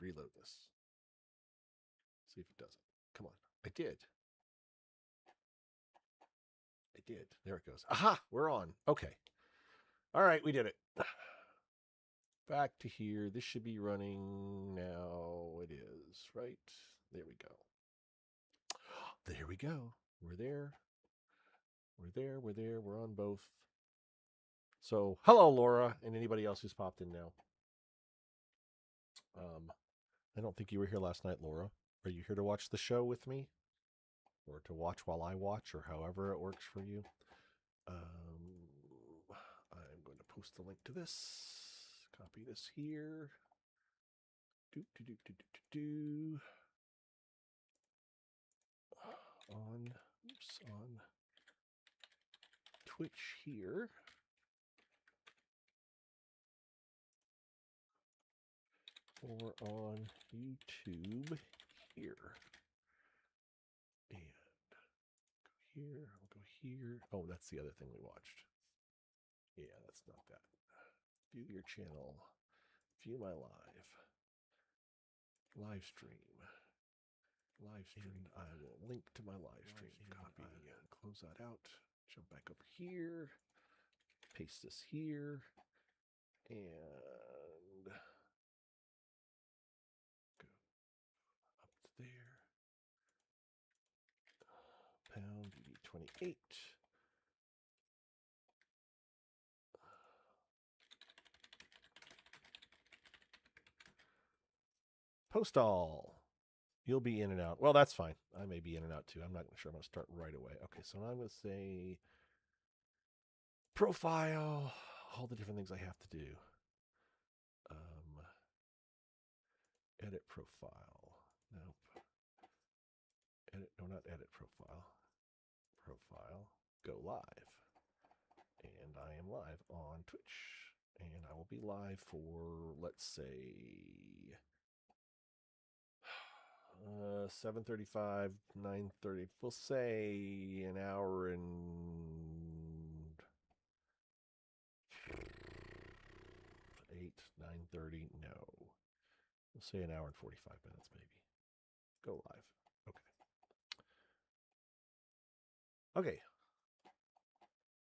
reload this. See if it does it. Come on. I did. There it goes. Aha! We're on. Okay. All right, we did it. Back to here. This should be running now. It is, right? There we go. There we go. We're there. We're on both. So, hello, Laura, and anybody else who's popped in now. I don't think you were here last night, Laura. Are you here to watch the show with me? Or to watch while I watch, or however it works for you? I'm going to post the link to this. Copy this here. On Twitch here. Or on YouTube here. And go here. I'll go here. Oh, that's the other thing we watched. Yeah, that's not that. View your channel. View my live stream. And I will link to my live stream. Copy and close that out. Jump back over here. Paste this here. And go up to there. Pound DD28. Post all. You'll be in and out. Well, that's fine. I may be in and out too. I'm not sure I'm going to start right away. Okay, so now I'm going to say profile, all the different things I have to do. Edit profile. Nope. Not edit profile. Profile. Go live. And I am live on Twitch. And I will be live for, let's say, 7:35, 9:30. We'll say an hour and 8, 9:30. No, we'll say an hour and 45 minutes, maybe. Go live. Okay.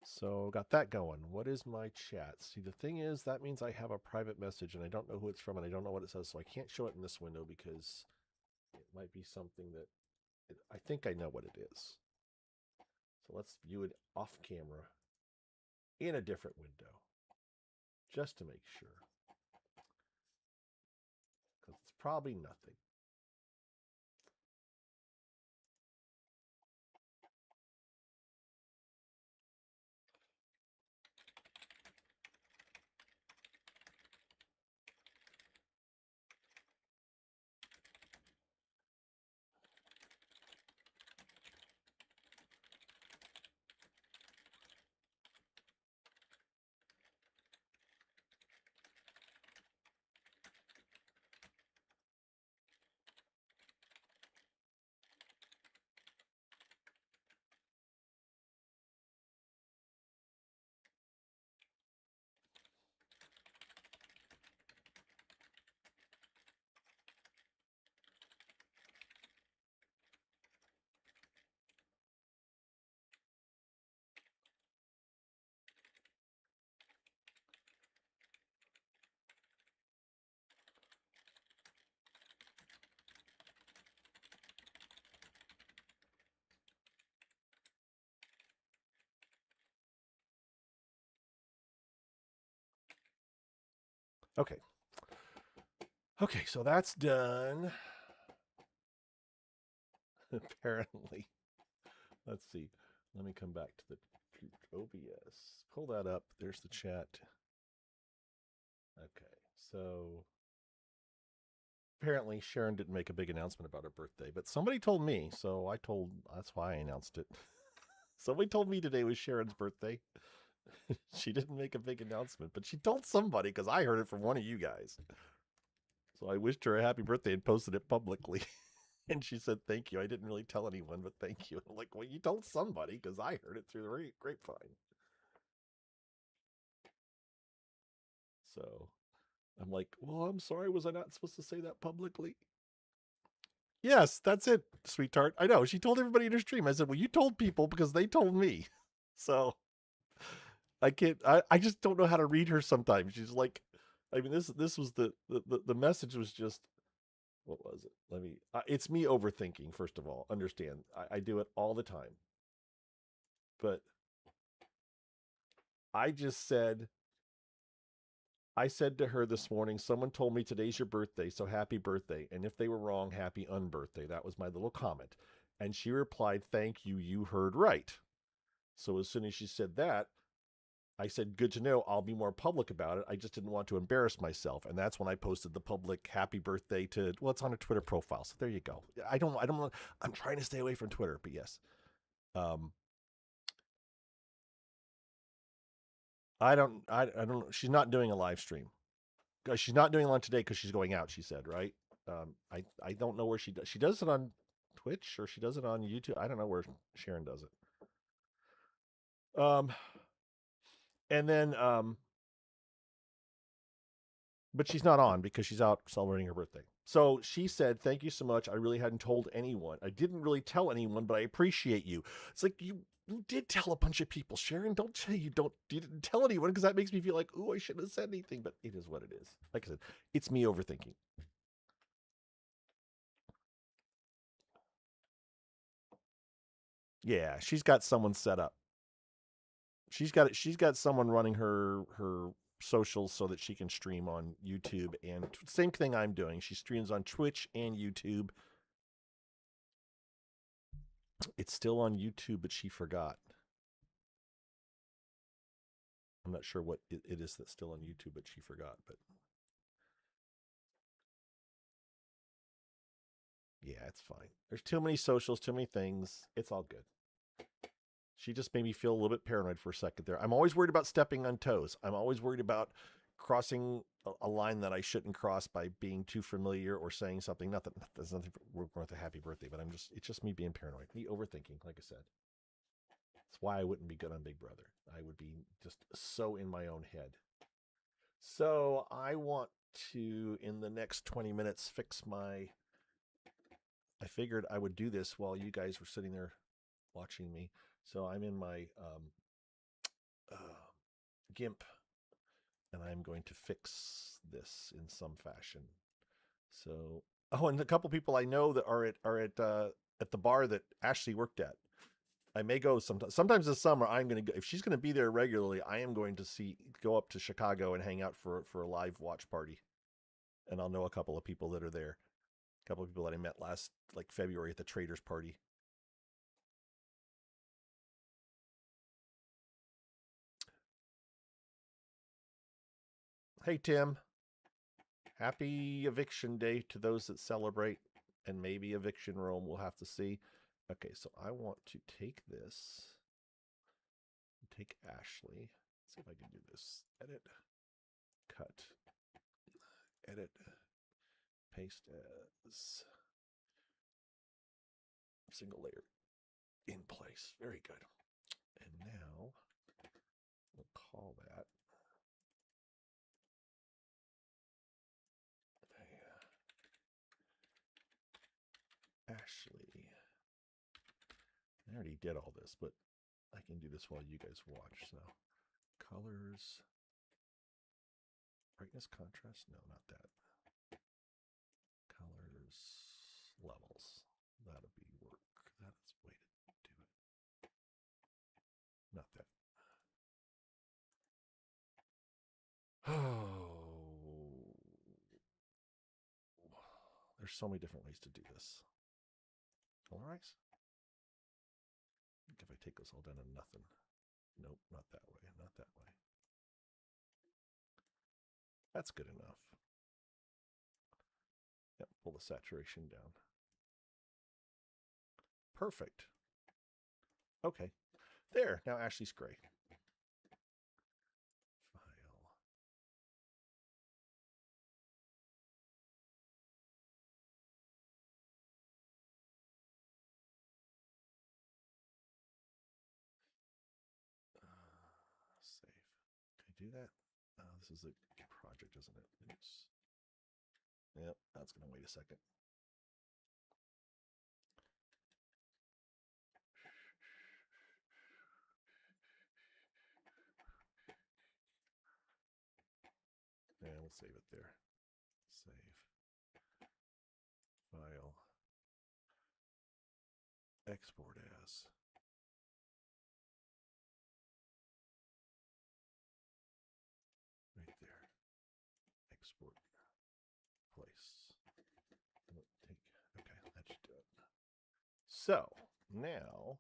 So got that going. What is my chat? See, the thing is, that means I have a private message and I don't know who it's from and I don't know what it says. So I can't show it in this window because it might be something that I think I know what it is. So let's view it off camera in a different window just to make sure. Because it's probably nothing. Okay, so that's done. Apparently. Let's see. Let me come back to the OBS. Pull that up. There's the chat. Okay, so apparently Sharon didn't make a big announcement about her birthday, but somebody told me, so that's why I announced it. Somebody told me today was Sharon's birthday. She didn't make a big announcement, but she told somebody because I heard it from one of you guys. So I wished her a happy birthday and posted it publicly. And she said, thank you. I didn't really tell anyone, but thank you. I'm like, well, you told somebody because I heard it through the grapevine. So I'm like, well, I'm sorry. Was I not supposed to say that publicly? Yes, that's it, sweetheart. I know. She told everybody in her stream. I said, well, you told people because they told me. So I can't, I just don't know how to read her sometimes. She's like, I mean, this was the message was just, what was it? Let me, it's me overthinking, first of all. Understand, I do it all the time. But I just said, I said to her this morning, someone told me today's your birthday, so happy birthday. And if they were wrong, happy unbirthday. That was my little comment. And she replied, thank you, you heard right. So as soon as she said that, I said, good to know. I'll be more public about it. I just didn't want to embarrass myself. And that's when I posted the public happy birthday to, well, it's on a Twitter profile. So there you go. I'm trying to stay away from Twitter, but yes. I don't know. She's not doing a live stream. She's not doing one today because she's going out, she said, right? I don't know where she does. She does it on Twitch or she does it on YouTube. I don't know where Sharon does it. And then, but she's not on because she's out celebrating her birthday. So she said, thank you so much. I really hadn't told anyone. I didn't really tell anyone, but I appreciate you. It's like, you did tell a bunch of people, Sharon. Don't say you didn't tell anyone because that makes me feel like, oh, I shouldn't have said anything, but it is what it is. Like I said, it's me overthinking. Yeah, she's got someone set up. She's got someone running her socials so that she can stream on YouTube, and same thing I'm doing. She streams on Twitch and YouTube. It's still on YouTube, but she forgot. I'm not sure what it is that's still on YouTube, but she forgot. But yeah, it's fine. There's too many socials, too many things. It's all good. She just made me feel a little bit paranoid for a second there. I'm always worried about stepping on toes. I'm always worried about crossing a line that I shouldn't cross by being too familiar or saying something. Not that there's nothing wrong with a happy birthday, but it's just me being paranoid, me overthinking, like I said. That's why I wouldn't be good on Big Brother. I would be just so in my own head. So I want to, in the next 20 minutes, fix my. I figured I would do this while you guys were sitting there watching me. So I'm in my GIMP, and I'm going to fix this in some fashion. So, oh, and a couple people I know that are at the bar that Ashley worked at. I may go sometimes. Sometimes this summer, I'm going to go. If she's going to be there regularly, I am going to go up to Chicago and hang out for a live watch party, and I'll know a couple of people that are there. A couple of people that I met last February at the Traders Party. Hey Tim, happy eviction day to those that celebrate, and maybe eviction Rome. We'll have to see. Okay, so I want to take this. Take Ashley. Let's see if I can do this. Edit, cut, edit, paste as single layer in place. Very good. And now we'll call that Ashley. I already did all this, but I can do this while you guys watch. So colors, brightness, contrast. No, not that. Colors, levels. That'll be work. That is the way to do it. Not that. Oh, there's so many different ways to do this. Polarize? If I take this all down to nothing. Nope, not that way. Not that way. That's good enough. Yep, pull the saturation down. Perfect. Okay. There. Now Ashley's gray. File. Save. Can I do that? This is a project, isn't it? Oops. Yep, that's going to wait a second. And we'll save it there. Save. File. Export as. Right there. Export place. Okay, that should do it. So now,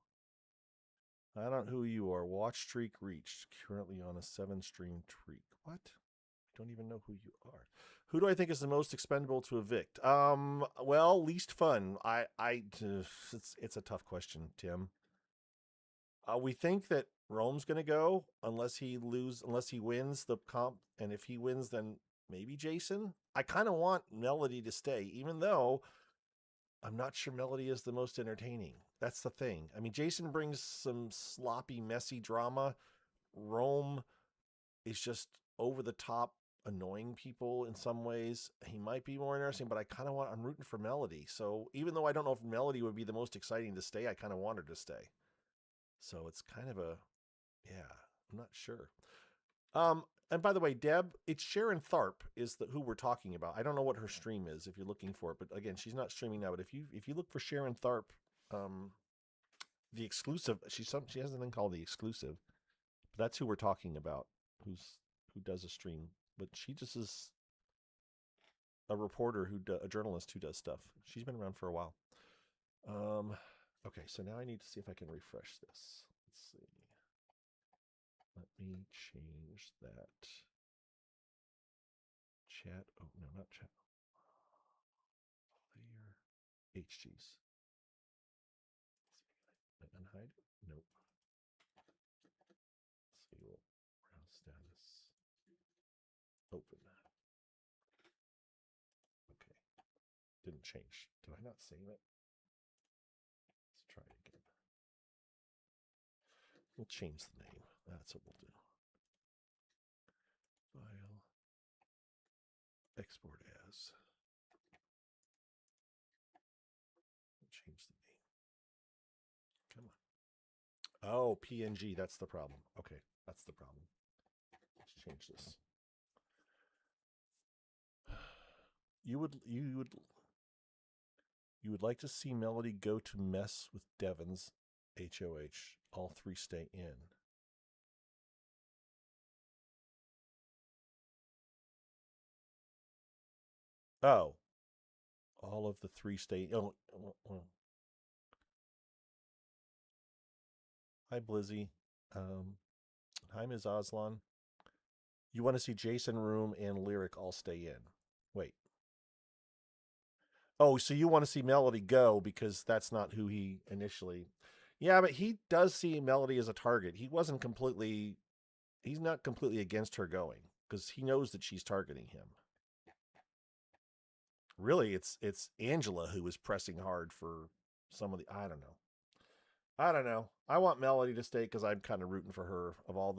I don't know who you are. Watch streak reached. Currently on a 7-stream streak. What? I don't even know who you are. Who do I think is the most expendable to evict? Well, least fun. It's a tough question, Tim. We think that Rome's going to go unless he wins the comp, and if he wins, then maybe Jason. I kind of want Melody to stay, even though I'm not sure Melody is the most entertaining. That's the thing. I mean, Jason brings some sloppy, messy drama. Rome is just over the top, annoying people in some ways. He might be more interesting, but I'm rooting for Melody. So even though I don't know if Melody would be the most exciting to stay, I kind of want her to stay. So it's kind of I'm not sure. And by the way, Deb, it's Sharon Tharp is who we're talking about. I don't know what her stream is if you're looking for it, but again, she's not streaming now. But if you look for Sharon Tharp, the exclusive, she has a thing called the exclusive. But that's who we're talking about. Who does a stream, but she just is a reporter a journalist who does stuff. She's been around for a while. Okay, so now I need to see if I can refresh this. Let's see. Let me change that. Chat. Oh, no, not chat. Player. HGs. Unhide? Nope. Let's see. We'll browse status. Open. Okay. Didn't change. Did I not save it? Let's try it again. We'll change the name. That's what we'll do. File. Export as. We'll change the name. Come on. Oh, PNG. That's the problem. Okay, that's the problem. Let's change this. You would like to see Melody go to mess with Devon's HOH. All 3 stay in. Oh. All of the 3 stay. Oh, well. Hi, Blizzy. Hi, Ms. Aslan. You want to see Jason, Room, and Lyric all stay in. Wait. Oh, so you want to see Melody go because that's not who he initially... Yeah, but he does see Melody as a target. He's not completely against her going because he knows that she's targeting him. Really, it's Angela who is pressing hard for some of the... I don't know. I want Melody to stay because I'm kind of rooting for her. Of all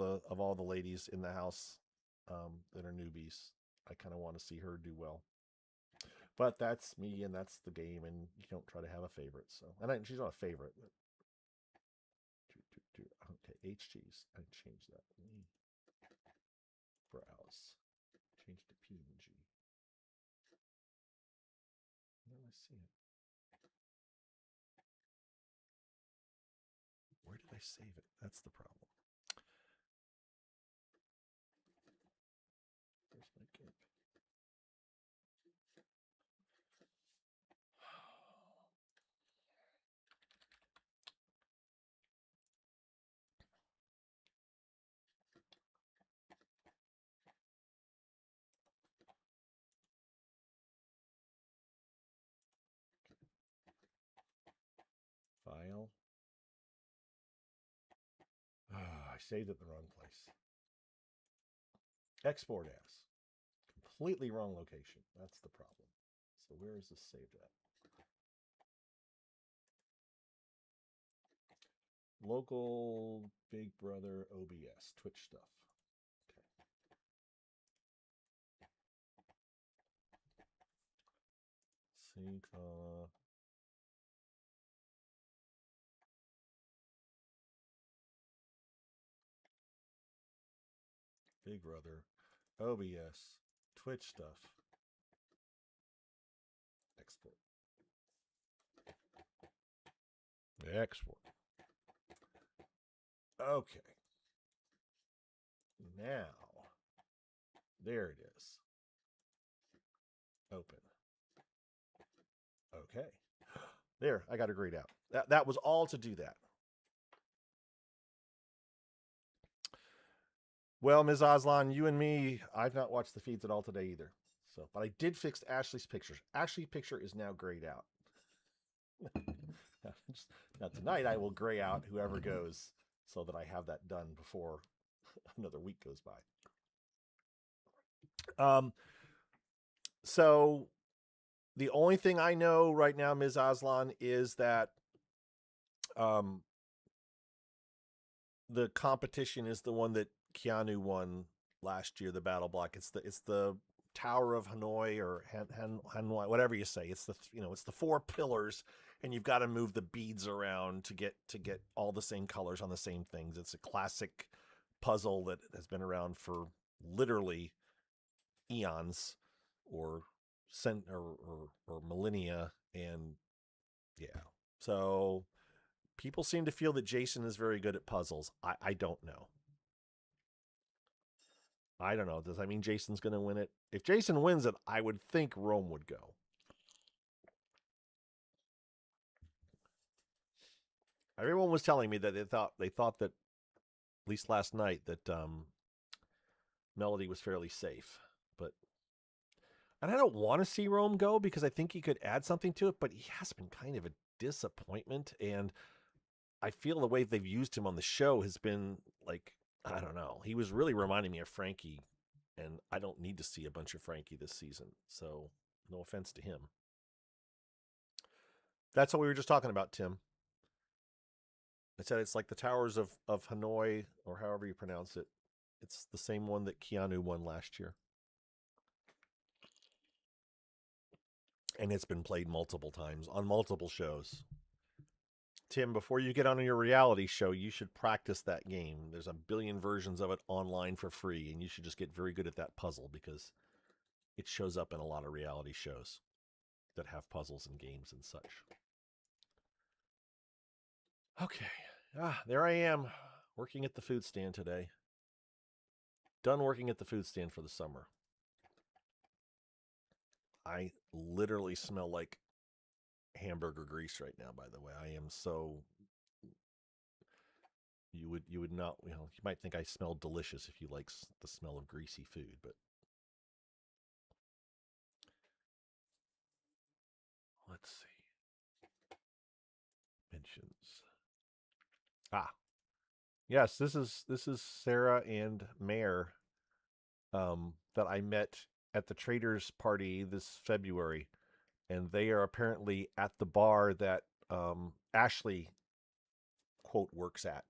the ladies in the house that are newbies, I kind of want to see her do well. But that's me, and that's the game, and you don't try to have a favorite. So, and she's not a favorite. But... Okay, HGs. I changed that. Browse. Change to PNG. Where do I see it? Where did I save it? That's the problem. Where's my GIMP? File. I saved it in the wrong place. Export as. Completely wrong location. That's the problem. So where is this saved at? Local Big Brother OBS, Twitch stuff. Okay. Big Brother, OBS, Twitch stuff. Export. Export. Okay. Now, there it is. Open. Okay. There, I got it grayed out. That was all to do that. Well, Ms. Aslan, you and me, I've not watched the feeds at all today either. So, but I did fix Ashley's pictures. Ashley's picture is now grayed out. Now tonight I will gray out whoever goes so that I have that done before another week goes by. So the only thing I know right now, Ms. Aslan, is that the competition is the one that Keanu won last year, the battle block. It's the Tower of Hanoi or Hanoi, whatever you say. It's the 4 pillars, and you've got to move the beads around to get all the same colors on the same things. It's a classic puzzle that has been around for literally eons or millennia, and yeah. So people seem to feel that Jason is very good at puzzles. I don't know. I don't know. Does that mean Jason's going to win it? If Jason wins it, I would think Rome would go. Everyone was telling me that they thought that, at least last night, that Melody was fairly safe. And I don't want to see Rome go because I think he could add something to it, but he has been kind of a disappointment. And I feel the way they've used him on the show has been like, I don't know. He was really reminding me of Frankie, and I don't need to see a bunch of Frankie this season. So no offense to him. That's what we were just talking about, Tim. I said it's like the Towers of Hanoi, or however you pronounce it. It's the same one that Keanu won last year. And it's been played multiple times on multiple shows. Tim, before you get on your reality show, you should practice that game. There's a billion versions of it online for free, and you should just get very good at that puzzle because it shows up in a lot of reality shows that have puzzles and games and such. Okay. There I am, working at the food stand today. Done working at the food stand for the summer. I literally smell like hamburger grease right now, by the way. I am so... You would not, you might think I smell delicious if you like the smell of greasy food, but let's see. Mentions. Yes, this is Sarah and Mare that I met at the Traders Party this February, and they are apparently at the bar that Ashley quote works at.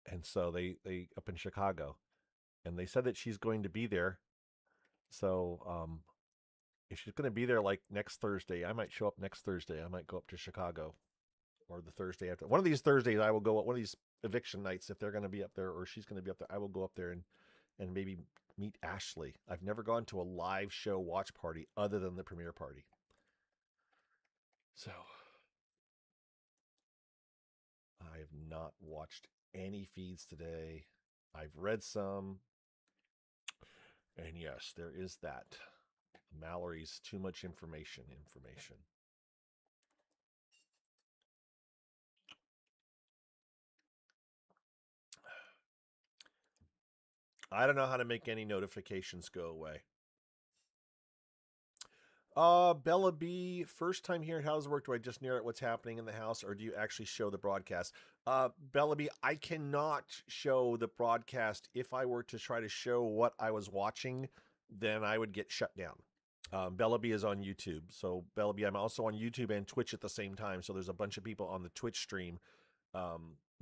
And so they up in Chicago, and they said that she's going to be there. So if she's going to be there like next Thursday, I might show up next Thursday. I might go up to Chicago, or the Thursday after. One of these Thursdays, I will go up. One of these eviction nights, if they're going to be up there or she's going to be up there, I will go up there and maybe meet Ashley. I've never gone to a live show watch party other than the premiere party. So I have not watched any feeds today. I've read some. And yes, there is that. Mallory's too much information. I don't know how to make any notifications go away. Bella B, first time here at How's It Work? Do I just narrate what's happening in the house, or do you actually show the broadcast? Bella B, I cannot show the broadcast. If I were to try to show what I was watching, then I would get shut down. Bella B is on YouTube. So Bella B, I'm also on YouTube and Twitch at the same time. So there's a bunch of people on the Twitch stream.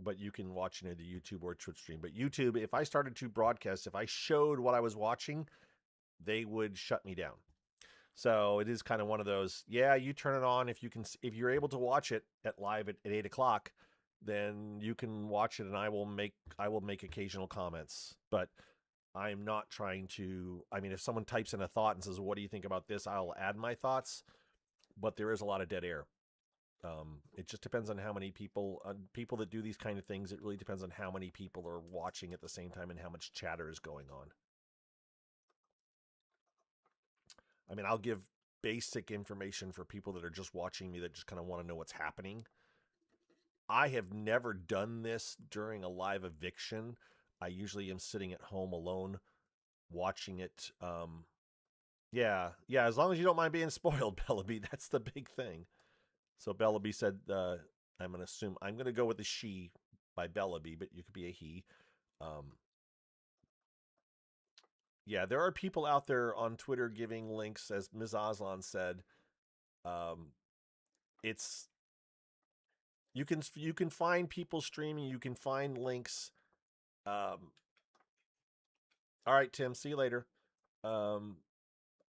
But you can watch the YouTube or Twitch stream. But YouTube, if I started to broadcast, if I showed what I was watching, they would shut me down. So it is kind of one of those. Yeah, you turn it on if you can. If you're able to watch it at live at 8 o'clock, then you can watch it, and I will make occasional comments. But I'm not trying to. I mean, if someone types in a thought and says, "What do you think about this?" I'll add my thoughts. But there is a lot of dead air. It just depends on how many people that do these kind of things. It really depends on how many people are watching at the same time and how much chatter is going on. I mean, I'll give basic information for people that are just watching me that just kind of want to know what's happening. I have never done this during a live eviction. I usually am sitting at home alone watching it. Yeah, yeah. As long as you don't mind being spoiled, Bellaby, that's the big thing. So Bellaby said, "I'm gonna assume I'm gonna go with the she by Bellaby, but you could be a he." Um, yeah, there are people out there on Twitter giving links, as Ms. Aslan said. Um, it's you can find people streaming. You can find links. Um, all right, Tim. See you later. Um,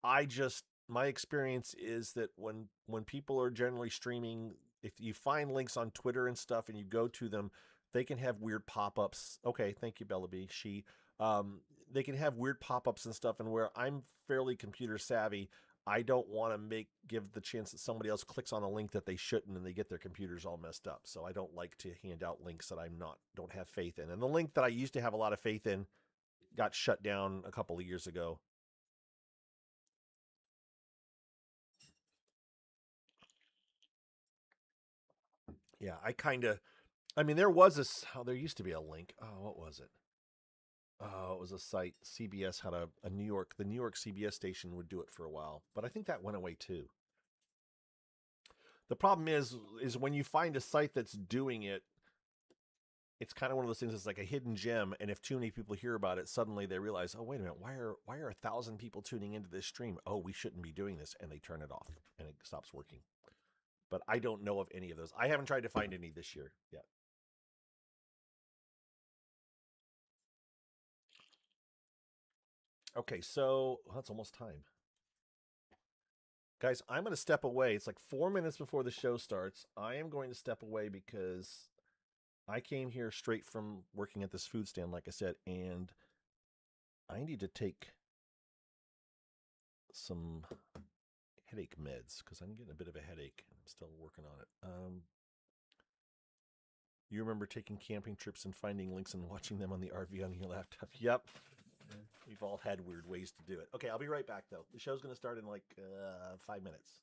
I just my experience is that when people are generally streaming, if you find links on Twitter and stuff and you go to them, they can have weird pop-ups. Okay, thank you, Bella B. She they can have weird pop-ups and stuff, and where I'm fairly computer savvy, I don't want to make give the chance that somebody else clicks on a link that they shouldn't and they get their computers all messed up. So I don't like to hand out links that I'm not don't have faith in. And the link that I used to have a lot of faith in got shut down a couple of years ago. Yeah, I mean, there used to be a link. Oh, what was it? Oh, it was a site. CBS had the New York CBS station would do it for a while, but I think that went away too. The problem is when you find a site that's doing it, it's kind of one of those things that's like a hidden gem, and if too many people hear about it, suddenly they realize, oh, wait a minute, why are 1,000 people tuning into this stream? Oh, we shouldn't be doing this, and they turn it off and it stops working. But I don't know of any of those. I haven't tried to find any this year yet. Okay, so that's almost time. Guys, I'm going to step away. It's like 4 minutes before the show starts. I am going to step away because I came here straight from working at this food stand, like I said, and I need to take some headache meds because I'm getting a bit of a headache. I'm still working on it. You remember taking camping trips and finding links and watching them on the RV on your laptop? Yep. We've all had weird ways to do it. Okay, I'll be right back, though. The show's going to start in like 5 minutes.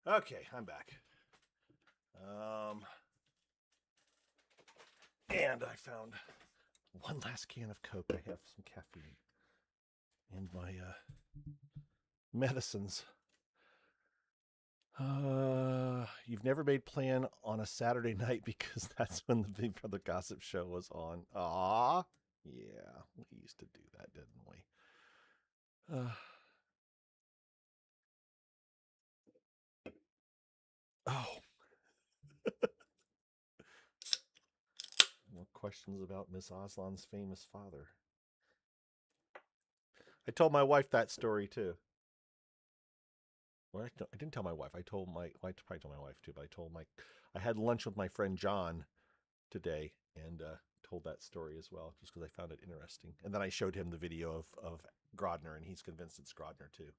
Okay, I'm back. And I found one last can of Coke. I have some caffeine and my medicines. You've never made plan on a Saturday night because that's when the Big Brother Gossip Show was on. Ah, yeah, we used to do that, didn't we? Oh, more questions about Miss Aslan's famous father. I told my wife that story too. Well, I didn't tell my wife. I told my, well, I probably told my wife too, but I had lunch with my friend John today and told that story as well, just because I found it interesting. And then I showed him the video of Grodner, and he's convinced it's Grodner too.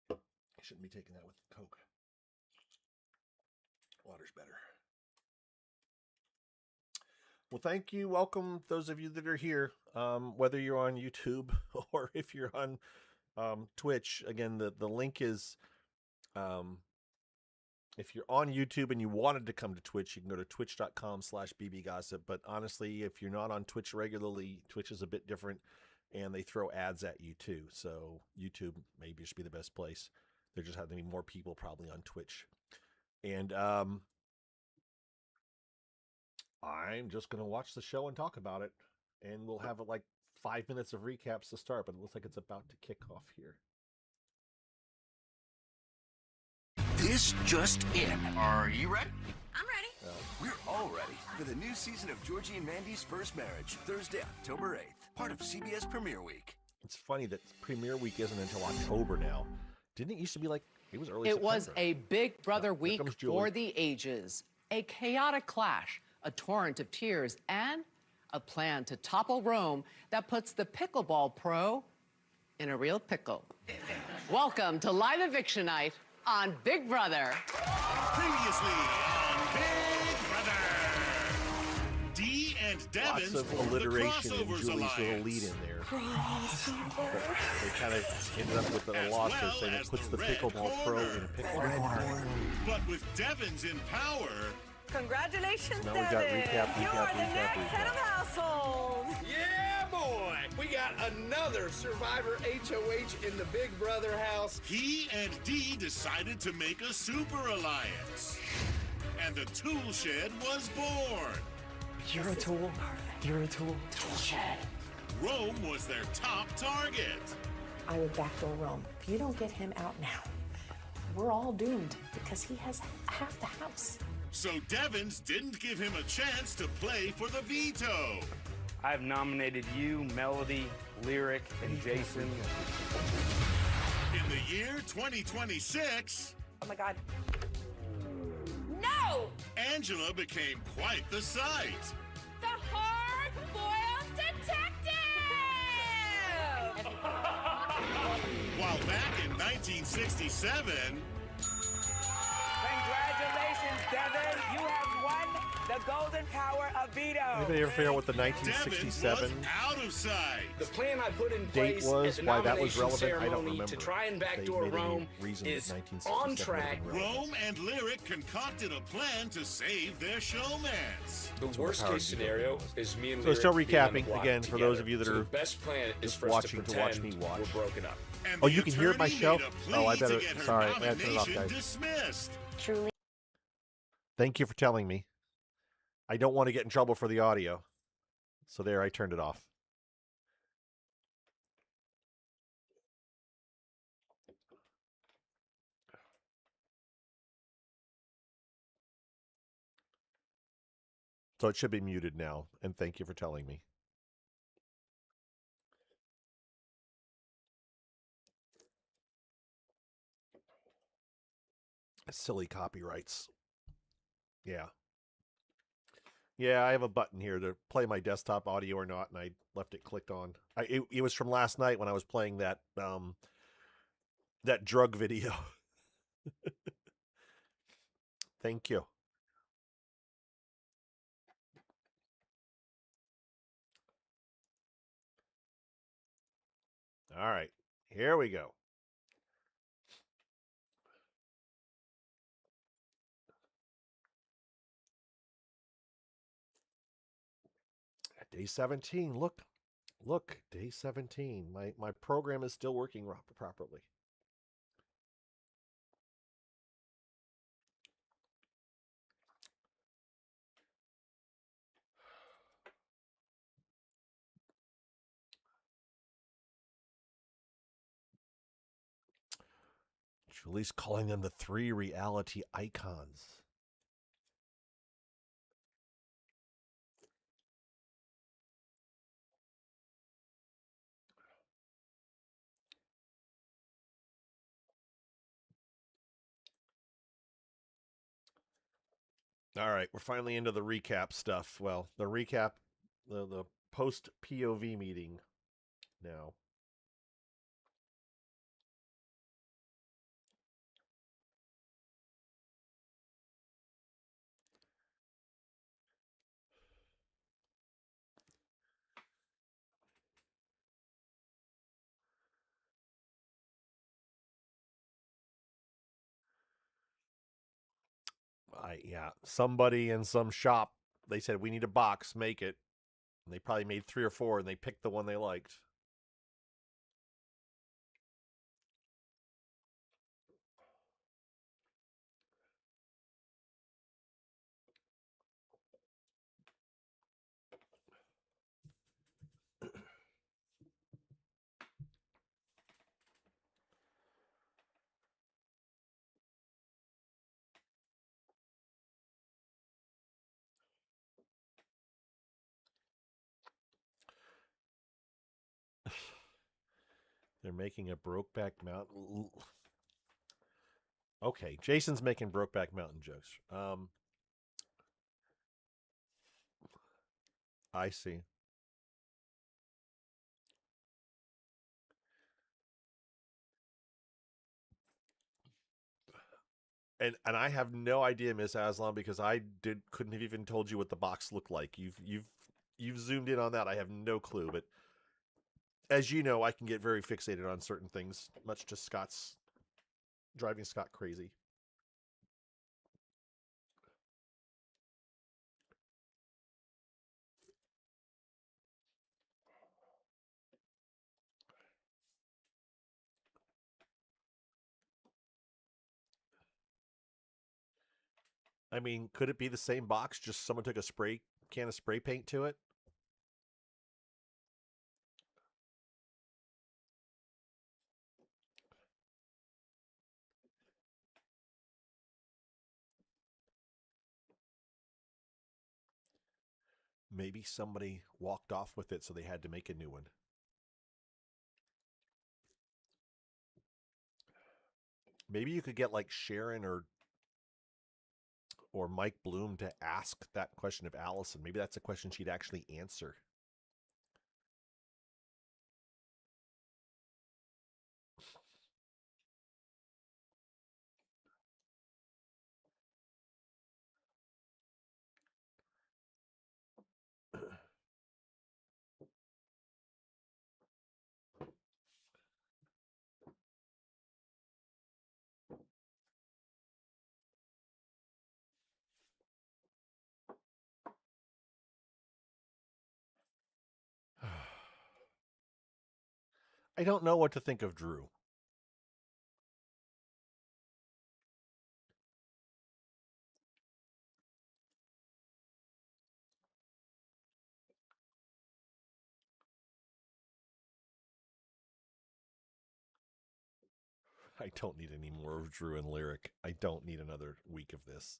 I shouldn't be taking that with Coke. Water's better. Well, thank you. Welcome, those of you that are here, whether you're on YouTube or if you're on Twitch. Again, the link is, if you're on YouTube and you wanted to come to Twitch, you can go to twitch.com/bbgossip. But honestly, if you're not on Twitch regularly, Twitch is a bit different and they throw ads at you too. So YouTube maybe should be the best place. There just have to be more people probably on Twitch. And I'm just going to watch the show and talk about it. And we'll have like 5 minutes of recaps to start, but it looks like it's about to kick off here. This just in. Are you ready? I'm ready. We're all ready for the new season of Georgie and Mandy's First Marriage, Thursday, October 8th, part of CBS Premiere Week. It's funny that Premiere Week isn't until October now. Didn't it used to be like, it was early It September. was a Big Brother week Julie. for the ages. A chaotic clash, a torrent of tears, and a plan to topple Rome that puts the pickleball pro in a real pickle. Welcome to Live Eviction Night on Big Brother. Previously on Big Brother, Dee and Devin Lots of formed the alliteration in Crossovers Julie's little Alliance. lead in there. But they kind of ended up with a As loss there well saying it as puts the the Red pickleball pro Corner. in a pickle. But with Devins in power, Congratulations, Now we got Devin. recap, You recap, are the recap, next head of recap. household. Yeah, boy! We got another Survivor HOH in the Big Brother house. he and Dee decided to make a super alliance. And the tool shed was born. You're a tool. You're a tool. Rome was their top target. I would backdoor Rome. If you don't get him out now, we're all doomed because he has half the house. So Devins didn't give him a chance to play for the veto. I've nominated you, Melody, Lyric, and Jason. In the year 2026, Oh my God. No! Angela became quite the sight. The hard-boiled detective! While back in 1967, Congratulations, Devin! You have won the golden power of veto. Anybody ever figure out what the Devins was 1967 out of sight. The plan I put in date place was? at the Why that was nomination relevant? I don't ceremony remember. to try and They backdoor made any Rome reason that is 1967 on would have track. been relevant. Rome and Lyric concocted a plan to save their showmance. The what worst Power case Veto scenario was. is me and So still Lyric being on the recapping block again for those together. of you that So are the best plan is just for us watching to to watch pretend me watch. we're broken up. And Oh, the you can hear my attorney show? made a Oh, I plea better- to get her sorry, I gotta turn it off, nomination guys. dismissed. Truly. Thank you for telling me. I don't want to get in trouble for the audio. So there, I turned it off. So it should be muted now, and thank you for telling me. Silly copyrights. Yeah. Yeah, I have a button here to play my desktop audio or not, and I left it clicked on. It was from last night when I was playing that that drug video. Thank you. All right, here we go. Day 17. Look, day 17. My program is still working properly. Julie's calling them the 3 reality icons. All right, we're finally into the recap stuff. Well, the recap, the post POV meeting now. Somebody in some shop, they said, we need a box, make it. And they probably made 3 or 4 and they picked the one they liked. They're making a Brokeback Mountain. Okay, Jason's making Brokeback Mountain jokes. I see. And I have no idea, Miss Aslan, because I couldn't have even told you what the box looked like. You've zoomed in on that. I have no clue, but as you know, I can get very fixated on certain things, much to Scott's driving Scott crazy. I mean, could it be the same box, just someone took a can of spray paint to it? Maybe somebody walked off with it, so they had to make a new one. Maybe you could get like Sharon or Mike Bloom to ask that question of Allison. Maybe that's a question she'd actually answer. I don't know what to think of Drew. I don't need any more of Drew and Lyric. I don't need another week of this.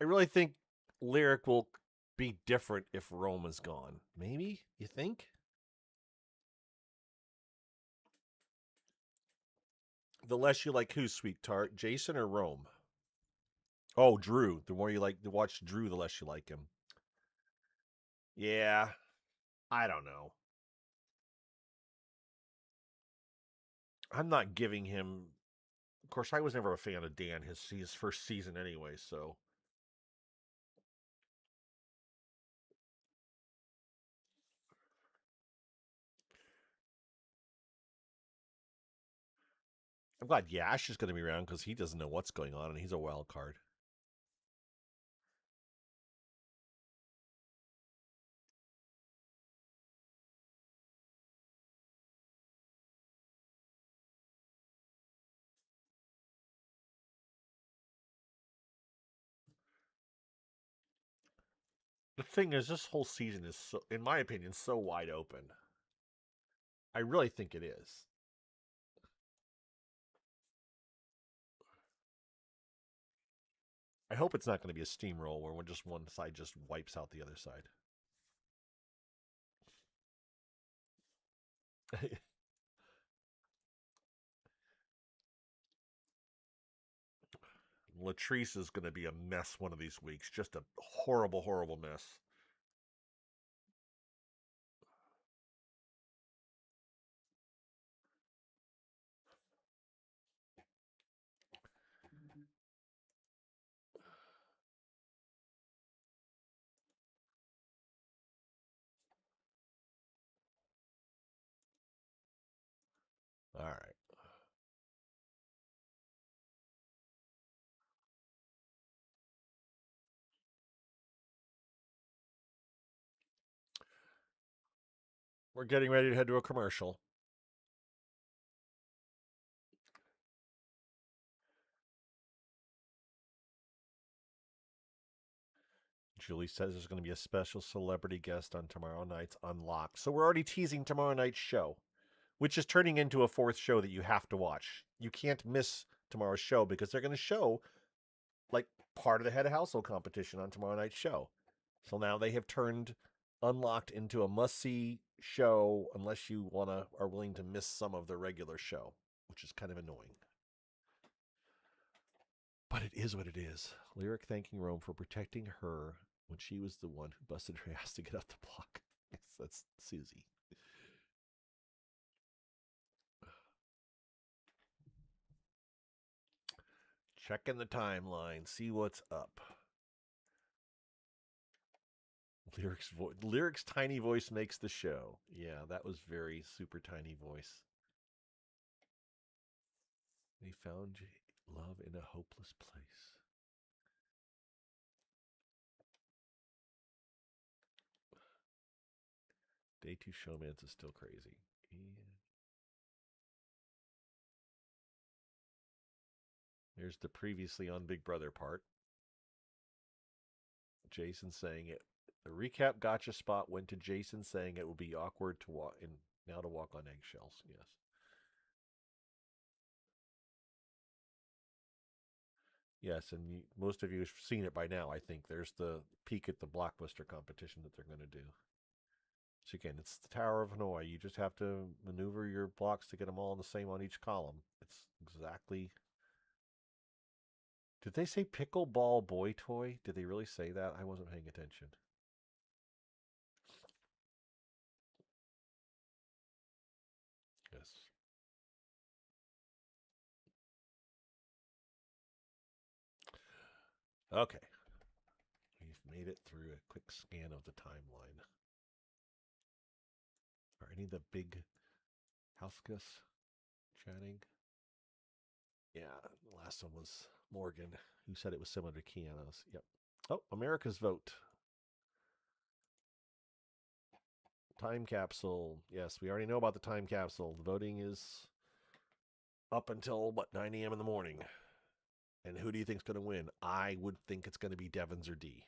I really think Lyric will be different if Rome is gone. Maybe? You think? The less you like who, Sweet Tart? Jason or Rome? Oh, Drew. The more you like to watch Drew, the less you like him. Yeah. I don't know. I'm not giving him... Of course, I was never a fan of Dan his first season anyway, so... I'm glad Yash is going to be around because he doesn't know what's going on, and he's a wild card. The thing is, this whole season is, so, in my opinion, so wide open. I really think it is. I hope it's not going to be a steamroll where just one side just wipes out the other side. Latrice is going to be a mess one of these weeks. Just a horrible, horrible mess. All right. We're getting ready to head to a commercial. Julie says there's going to be a special celebrity guest on tomorrow night's Unlocked. So we're already teasing tomorrow night's show, which is turning into a fourth show that you have to watch. You can't miss tomorrow's show because they're going to show like part of the head of household competition on tomorrow night's show. So now they have turned Unlocked into a must-see show unless you are willing to miss some of the regular show, which is kind of annoying. But it is what it is. Lyric thanking Rome for protecting her when she was the one who busted her ass to get up the block. Yes, that's Susie. Checking the timeline, see what's up. Lyric's tiny voice makes the show. Yeah, that was very super tiny voice. They found love in a hopeless place. Day 2 showmance is still crazy. Yeah. There's the previously on Big Brother part. Jason saying it. The recap gotcha spot went to Jason saying it will be awkward to walk and now to walk on eggshells. Yes. Yes, and most of you have seen it by now, I think. There's the peek at the Blockbuster competition that they're going to do. So again, it's the Tower of Hanoi. You just have to maneuver your blocks to get them all the same on each column. It's exactly... Did they say pickleball boy toy? Did they really say that? I wasn't paying attention. Yes. Okay. We've made it through a quick scan of the timeline. Are any of the big house guests chatting? Yeah, the last one was Morgan, who said it was similar to Keanu's. Yep. Oh, America's vote. Time capsule. Yes, we already know about the time capsule. The voting is up until, 9 a.m. in the morning. And who do you think is going to win? I would think it's going to be Devins or D.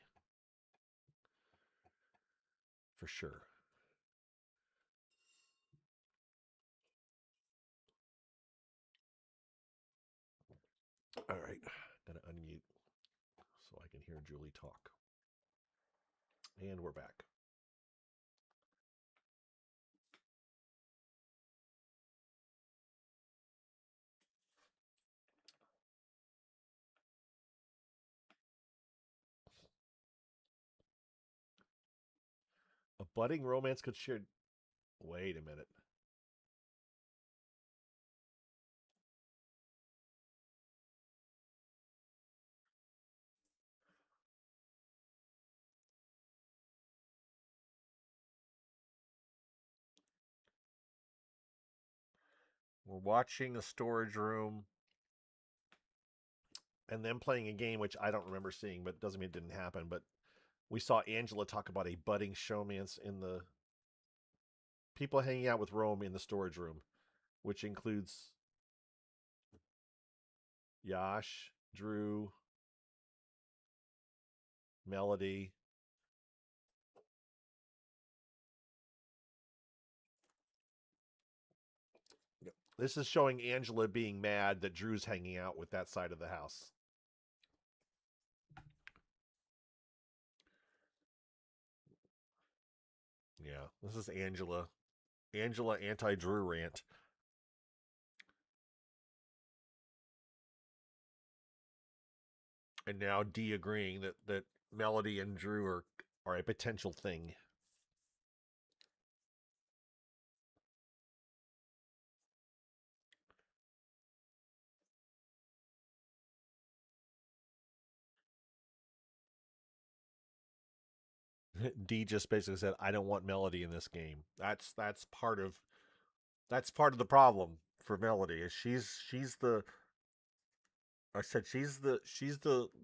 For sure. All right. Going to unmute so I can hear Julie talk. And we're back. A budding romance could share... Wait a minute. We're watching a storage room and then playing a game, which I don't remember seeing, but doesn't mean it didn't happen. But we saw Angela talk about a budding showmance in the people hanging out with Rome in the storage room, which includes Yash, Drew, Melody. This is showing Angela being mad that Drew's hanging out with that side of the house. Yeah, this is Angela. Angela anti-Drew rant. And now Dee agreeing that Melody and Drew are a potential thing. Dee just basically said, "I don't want Melody in this game." That's part of the problem for Melody. Is she's the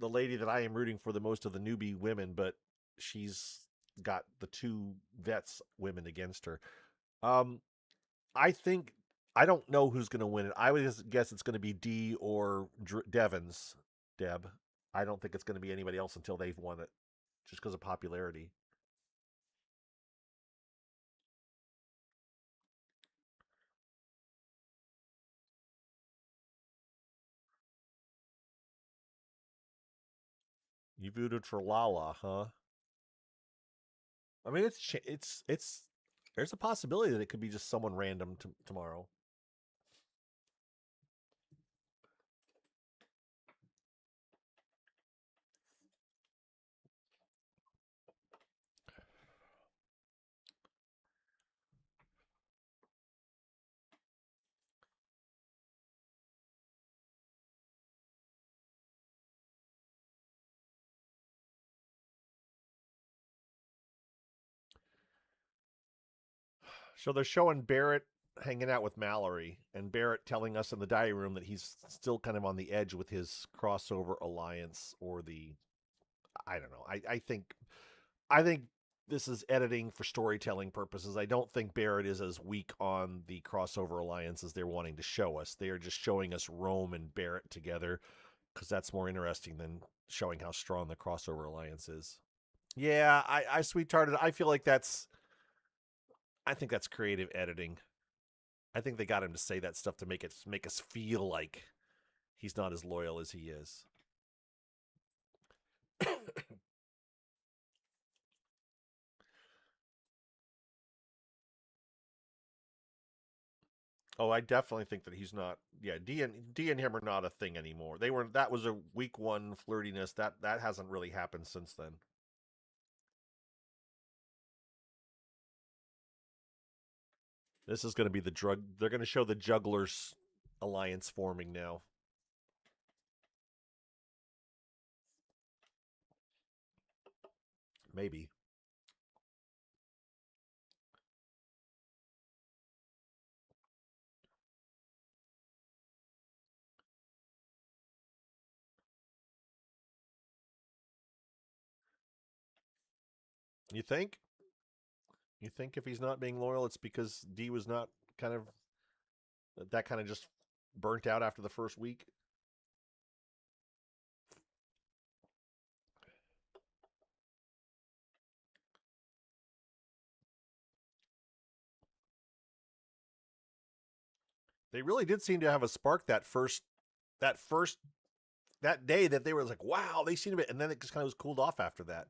lady that I am rooting for the most of the newbie women, but she's got the two vets women against her. I think I don't know who's going to win it. I would guess it's going to be Dee or Devon's. Deb. I don't think it's going to be anybody else until they've won it, just because of popularity. You voted for Lala, huh? I mean, it's there's a possibility that it could be just someone random tomorrow. So they're showing Barrett hanging out with Mallory, and Barrett telling us in the diary room that he's still kind of on the edge with his crossover alliance or the, I don't know. I think this is editing for storytelling purposes. I don't think Barrett is as weak on the crossover alliance as they're wanting to show us. They are just showing us Rome and Barrett together because that's more interesting than showing how strong the crossover alliance is. Yeah, I sweethearted. I feel like I think that's creative editing. I think they got him to say that stuff to make us feel like he's not as loyal as he is. Oh, I definitely think that he's not. Yeah, Dee and him are not a thing anymore. That was a week one flirtiness. That hasn't really happened since then. This is going to be they're going to show the Jugglers alliance forming now. Maybe. You think? You think if he's not being loyal, it's because Dee was not kind of just burnt out after the first week? They really did seem to have a spark that day that they were like, wow, they seem a bit, and then it just kind of was cooled off after that.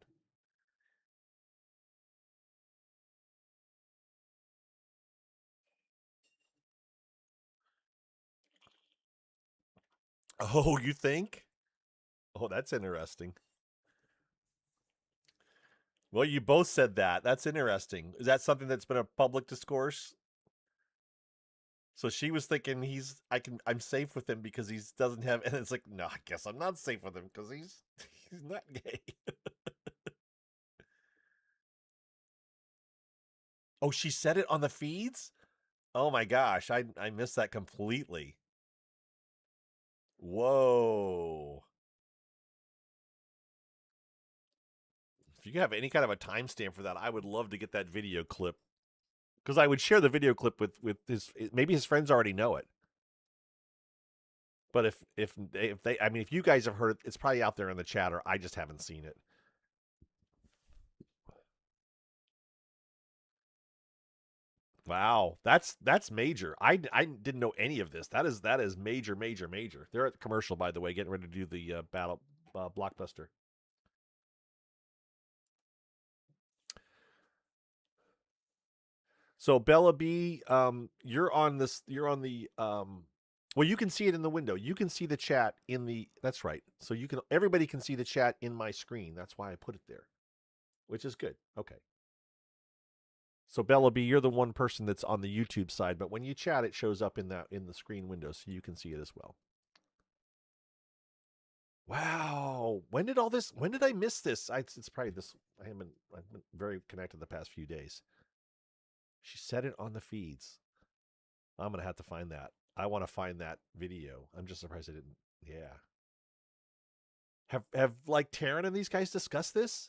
Oh, you think? Oh, that's interesting. Well, you both said that. That's interesting. Is that something that's been a public discourse? So she was thinking I'm safe with him because he doesn't have, and it's like, no, I guess I'm not safe with him because he's not gay. Oh, she said it on the feeds? Oh my gosh, I missed that completely. Whoa. If you have any kind of a timestamp for that, I would love to get that video clip. Because I would share the video clip with his, maybe his friends already know it. But if they, I mean, if you guys have heard it, it's probably out there in the chat, or I just haven't seen it. Wow, that's major. I didn't know any of this. That is major, major, major. They're at the commercial, by the way, getting ready to do the battle blockbuster. So Bella B, you're on this. You're on the. Well, you can see it in the window. You can see the chat in the. That's right. So you can. Everybody can see the chat in my screen. That's why I put it there, which is good. Okay. So Bella B, you're the one person that's on the YouTube side, but when you chat, it shows up in the screen window, so you can see it as well. Wow, when did I miss this? It's probably this. I've been very connected the past few days. She said it on the feeds. I'm gonna have to find that. I want to find that video. I'm just surprised I didn't. Yeah. Have like Taryn and these guys discussed this?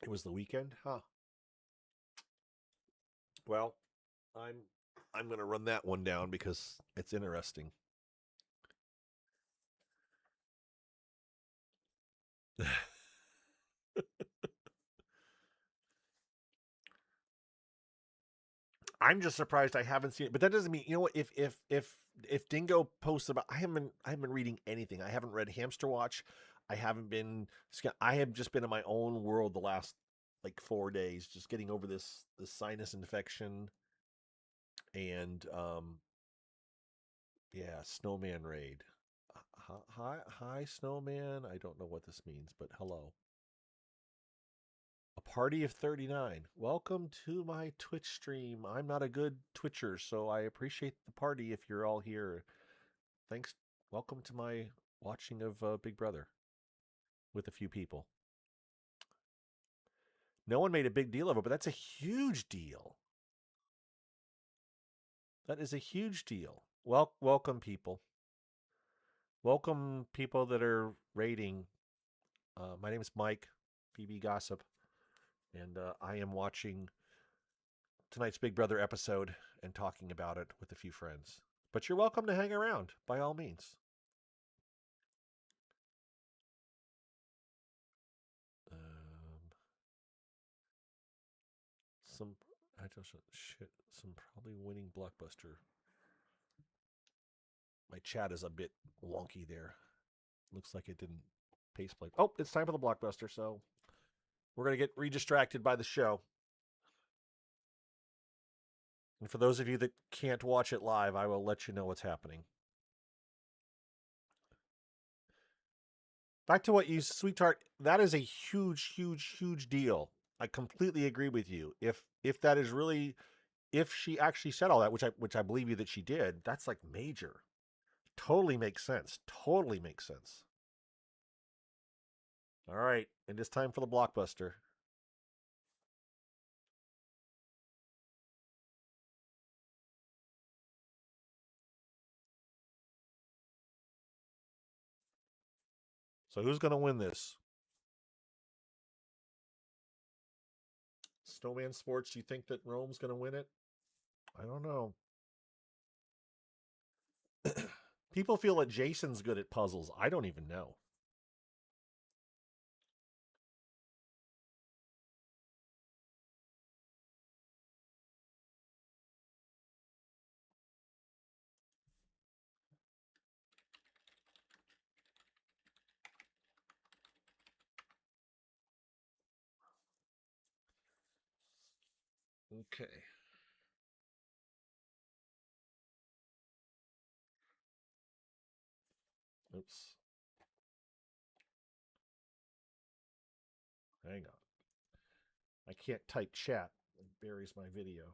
It was the weekend, huh? Well, I'm going to run that one down because it's interesting. I'm just surprised I haven't seen it, but that doesn't mean, you know what, if Dingo posts about, I haven't been reading anything. I haven't read Hamster Watch. I have just been in my own world the last like 4 days, just getting over this sinus infection. And yeah, Snowman Raid. Hi Snowman. I don't know what this means, but hello. A party of 39. Welcome to my Twitch stream. I'm not a good Twitcher, so I appreciate the party if you're all here. Thanks. Welcome to my watching of Big Brother with a few people. No one made a big deal of it, but that's a huge deal. That is a huge deal. Welcome, people. Welcome, people that are rating. My name is Mike, BB Gossip, and I am watching tonight's Big Brother episode and talking about it with a few friends. But you're welcome to hang around, by all means. Some probably winning blockbuster. My chat is a bit wonky there. Looks like it didn't pace play. Oh, it's time for the blockbuster, so we're going to get re-distracted by the show. And for those of you that can't watch it live, I will let you know what's happening. Back to what you, sweetheart, that is a huge, huge, huge deal. I completely agree with you. If that is really, if she actually said all that, which I believe you that she did, that's like major. Totally makes sense. Totally makes sense. All right, and it's time for the blockbuster. So who's going to win this? Snowman Sports, do you think that Rome's going to win it? I don't know. People feel that Jason's good at puzzles. I don't even know. Okay. Oops. Hang on. I can't type chat. It buries my video.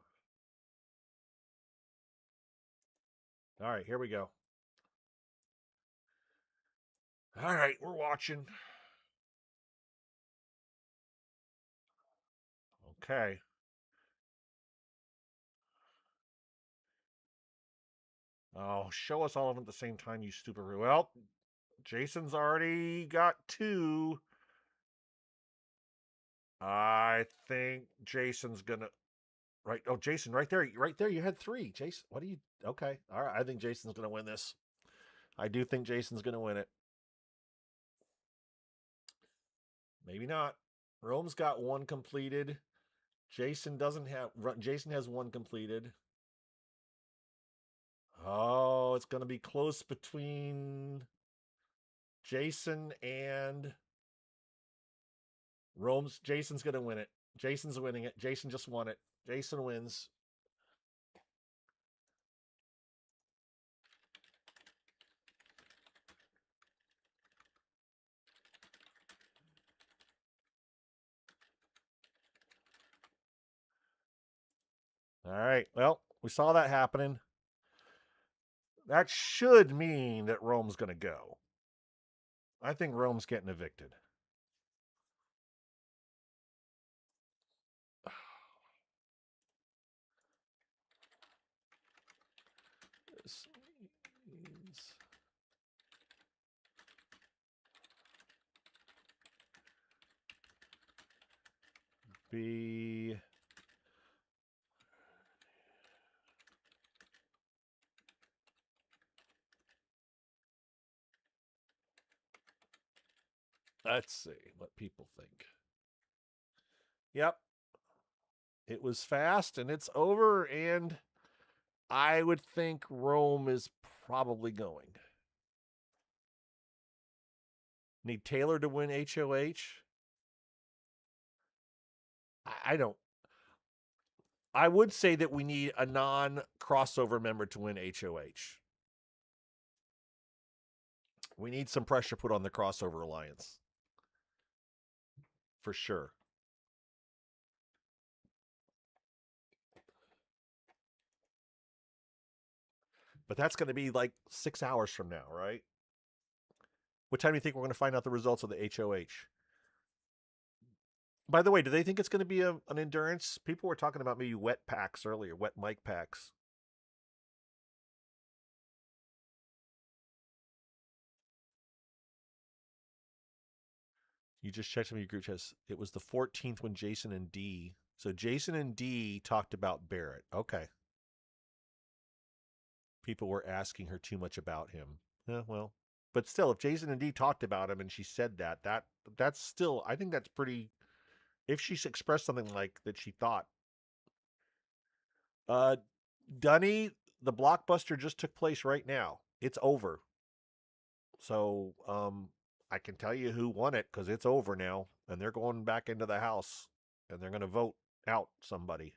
All right, here we go. All right, we're watching. Okay. Oh, show us all of them at the same time, you stupid. Well, Jason's already got 2. I think Jason's gonna. Right. Oh, Jason, right there. Right there. You had 3. Jason, what do you. Okay. All right. I think Jason's gonna win this. I do think Jason's gonna win it. Maybe not. Rome's got 1 completed. Jason doesn't have. Jason has 1 completed. Oh, it's going to be close between Jason and Rome's. Jason's going to win it. Jason's winning it. Jason just won it. Jason wins. All right. Well, we saw that happening. That should mean that Rome's going to go. I think Rome's getting evicted. This is... be... Let's see what people think. Yep. It was fast and it's over, and I would think Rome is probably going. Need Taylor to win HOH? I don't. I would say that we need a non-crossover member to win HOH. We need some pressure put on the crossover alliance. For sure. But that's going to be like 6 hours from now, right? What time do you think we're going to find out the results of the HOH? By the way, do they think it's going to be an endurance? People were talking about maybe wet packs earlier, wet mic packs. You just checked some of your group chats. It was the 14th when Jason and D. So Jason and D talked about Barrett. Okay. People were asking her too much about him. Yeah, well, but still, if Jason and D talked about him and she said that's still, I think that's pretty. If she expressed something like that, she thought. Dunny, the blockbuster just took place right now. It's over. So, I can tell you who won it because it's over now, and they're going back into the house, and they're going to vote out somebody.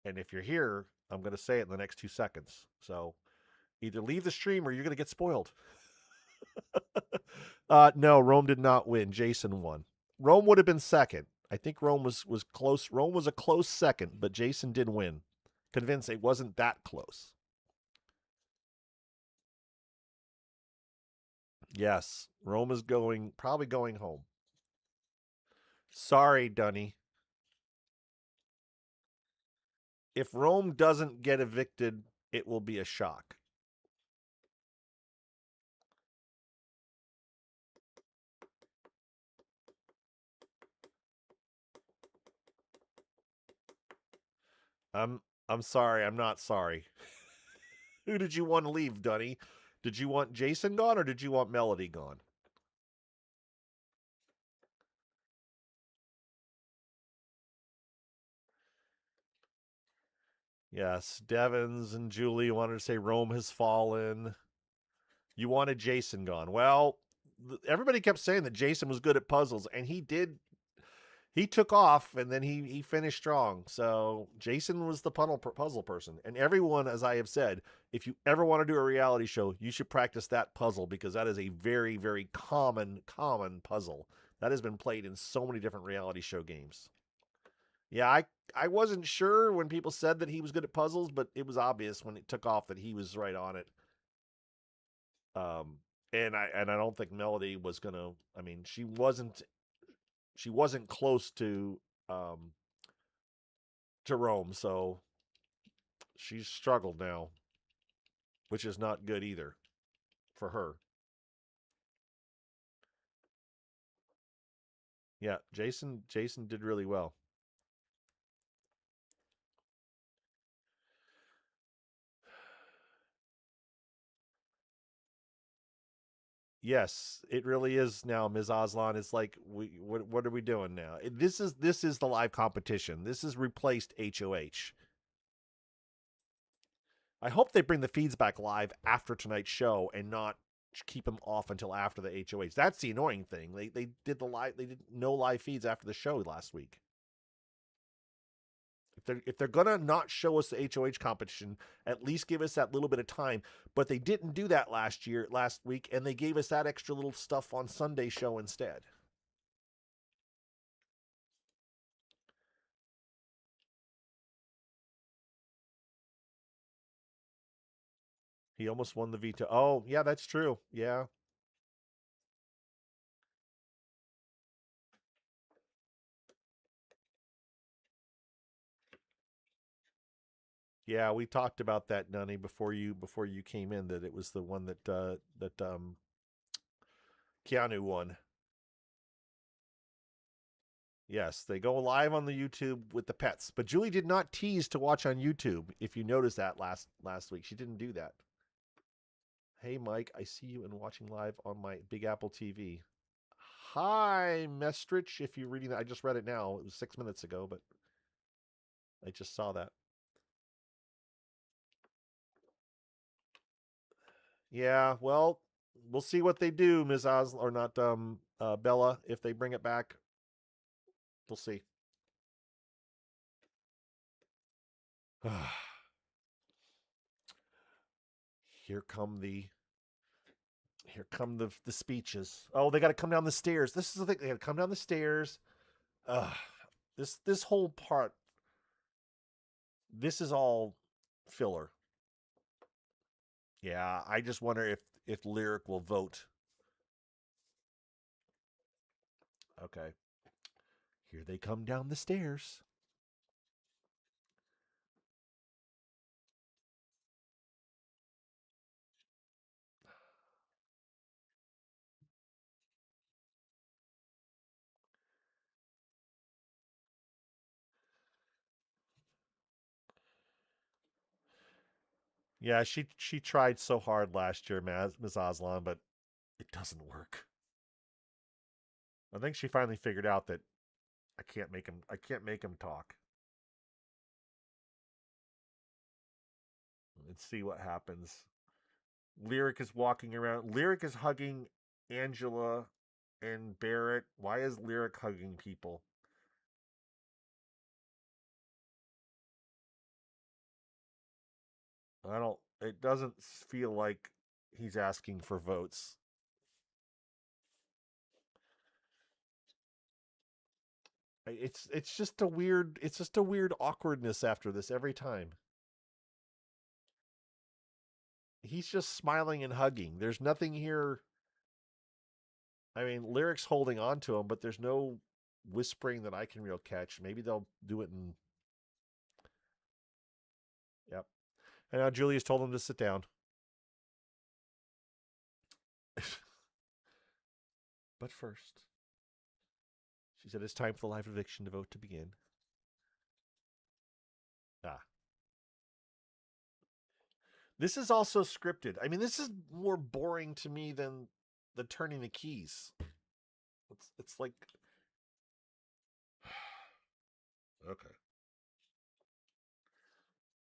And if you're here, I'm going to say it in the next 2 seconds. So either leave the stream or you're going to get spoiled. No, Rome did not win. Jason won. Rome would have been second. I think Rome was close. Rome was a close second, but Jason did win. Convinced it wasn't that close. Yes, Rome is probably going home. Sorry, Dunny. If Rome doesn't get evicted, it will be a shock. I'm sorry. I'm not sorry. Who did you want to leave, Dunny? Did you want Jason gone or did you want Melody gone? Yes, Devins and Julie wanted to say Rome has fallen. You wanted Jason gone. Well, everybody kept saying that Jason was good at puzzles, and he did. He took off, and then he finished strong. So Jason was the puzzle person. And everyone, as I have said, if you ever want to do a reality show, you should practice that puzzle because that is a very, very common puzzle that has been played in so many different reality show games. Yeah, I wasn't sure when people said that he was good at puzzles, but it was obvious when it took off that he was right on it. And I don't think Melody was gonna. I mean, she wasn't close to Jerome, so she's struggled now, which is not good either for her. Yeah, Jason did really well. Yes, it really is now, Ms. Aslan. It's like what are we doing now? This is the live competition. This has replaced HOH. I hope they bring the feeds back live after tonight's show and not keep them off until after the HOH. That's the annoying thing. They did no live feeds after the show last week. If they're gonna not show us the HOH competition, at least give us that little bit of time. But they didn't do that last week, and they gave us that extra little stuff on Sunday show instead. He almost won the veto. Oh, yeah, that's true. Yeah. Yeah, we talked about that, Nunny, before you came in, that it was the one that Keanu won. Yes, they go live on the YouTube with the pets, but Julie did not tease to watch on YouTube. If you noticed that last week, she didn't do that. Hey, Mike, I see you and watching live on my Big Apple TV. Hi, Mestrich. If you're reading that, I just read it now. It was 6 minutes ago, but I just saw that. Yeah, well, we'll see what they do, Ms. Oz, or not, Bella. If they bring it back, we'll see. Here come the speeches. Oh, they got to come down the stairs. This is the thing. They got to come down the stairs. This whole part. This is all filler. Yeah, I just wonder if Lyric will vote. Okay. Here they come down the stairs. Yeah, she tried so hard last year, Ms. Aslan, but it doesn't work. I think she finally figured out that I can't make him talk. Let's see what happens. Lyric is walking around. Lyric is hugging Angela and Barrett. Why is Lyric hugging people? It doesn't feel like he's asking for votes. It's just a weird awkwardness after this every time. He's just smiling and hugging. There's nothing here. I mean, Lyric's holding on to him, but there's no whispering that I can real catch. Maybe they'll do it in. Yep. And now Julia's told him to sit down. But first, she said it's time for the live eviction to vote to begin. This is also scripted. I mean, this is more boring to me than the turning the keys. It's like okay.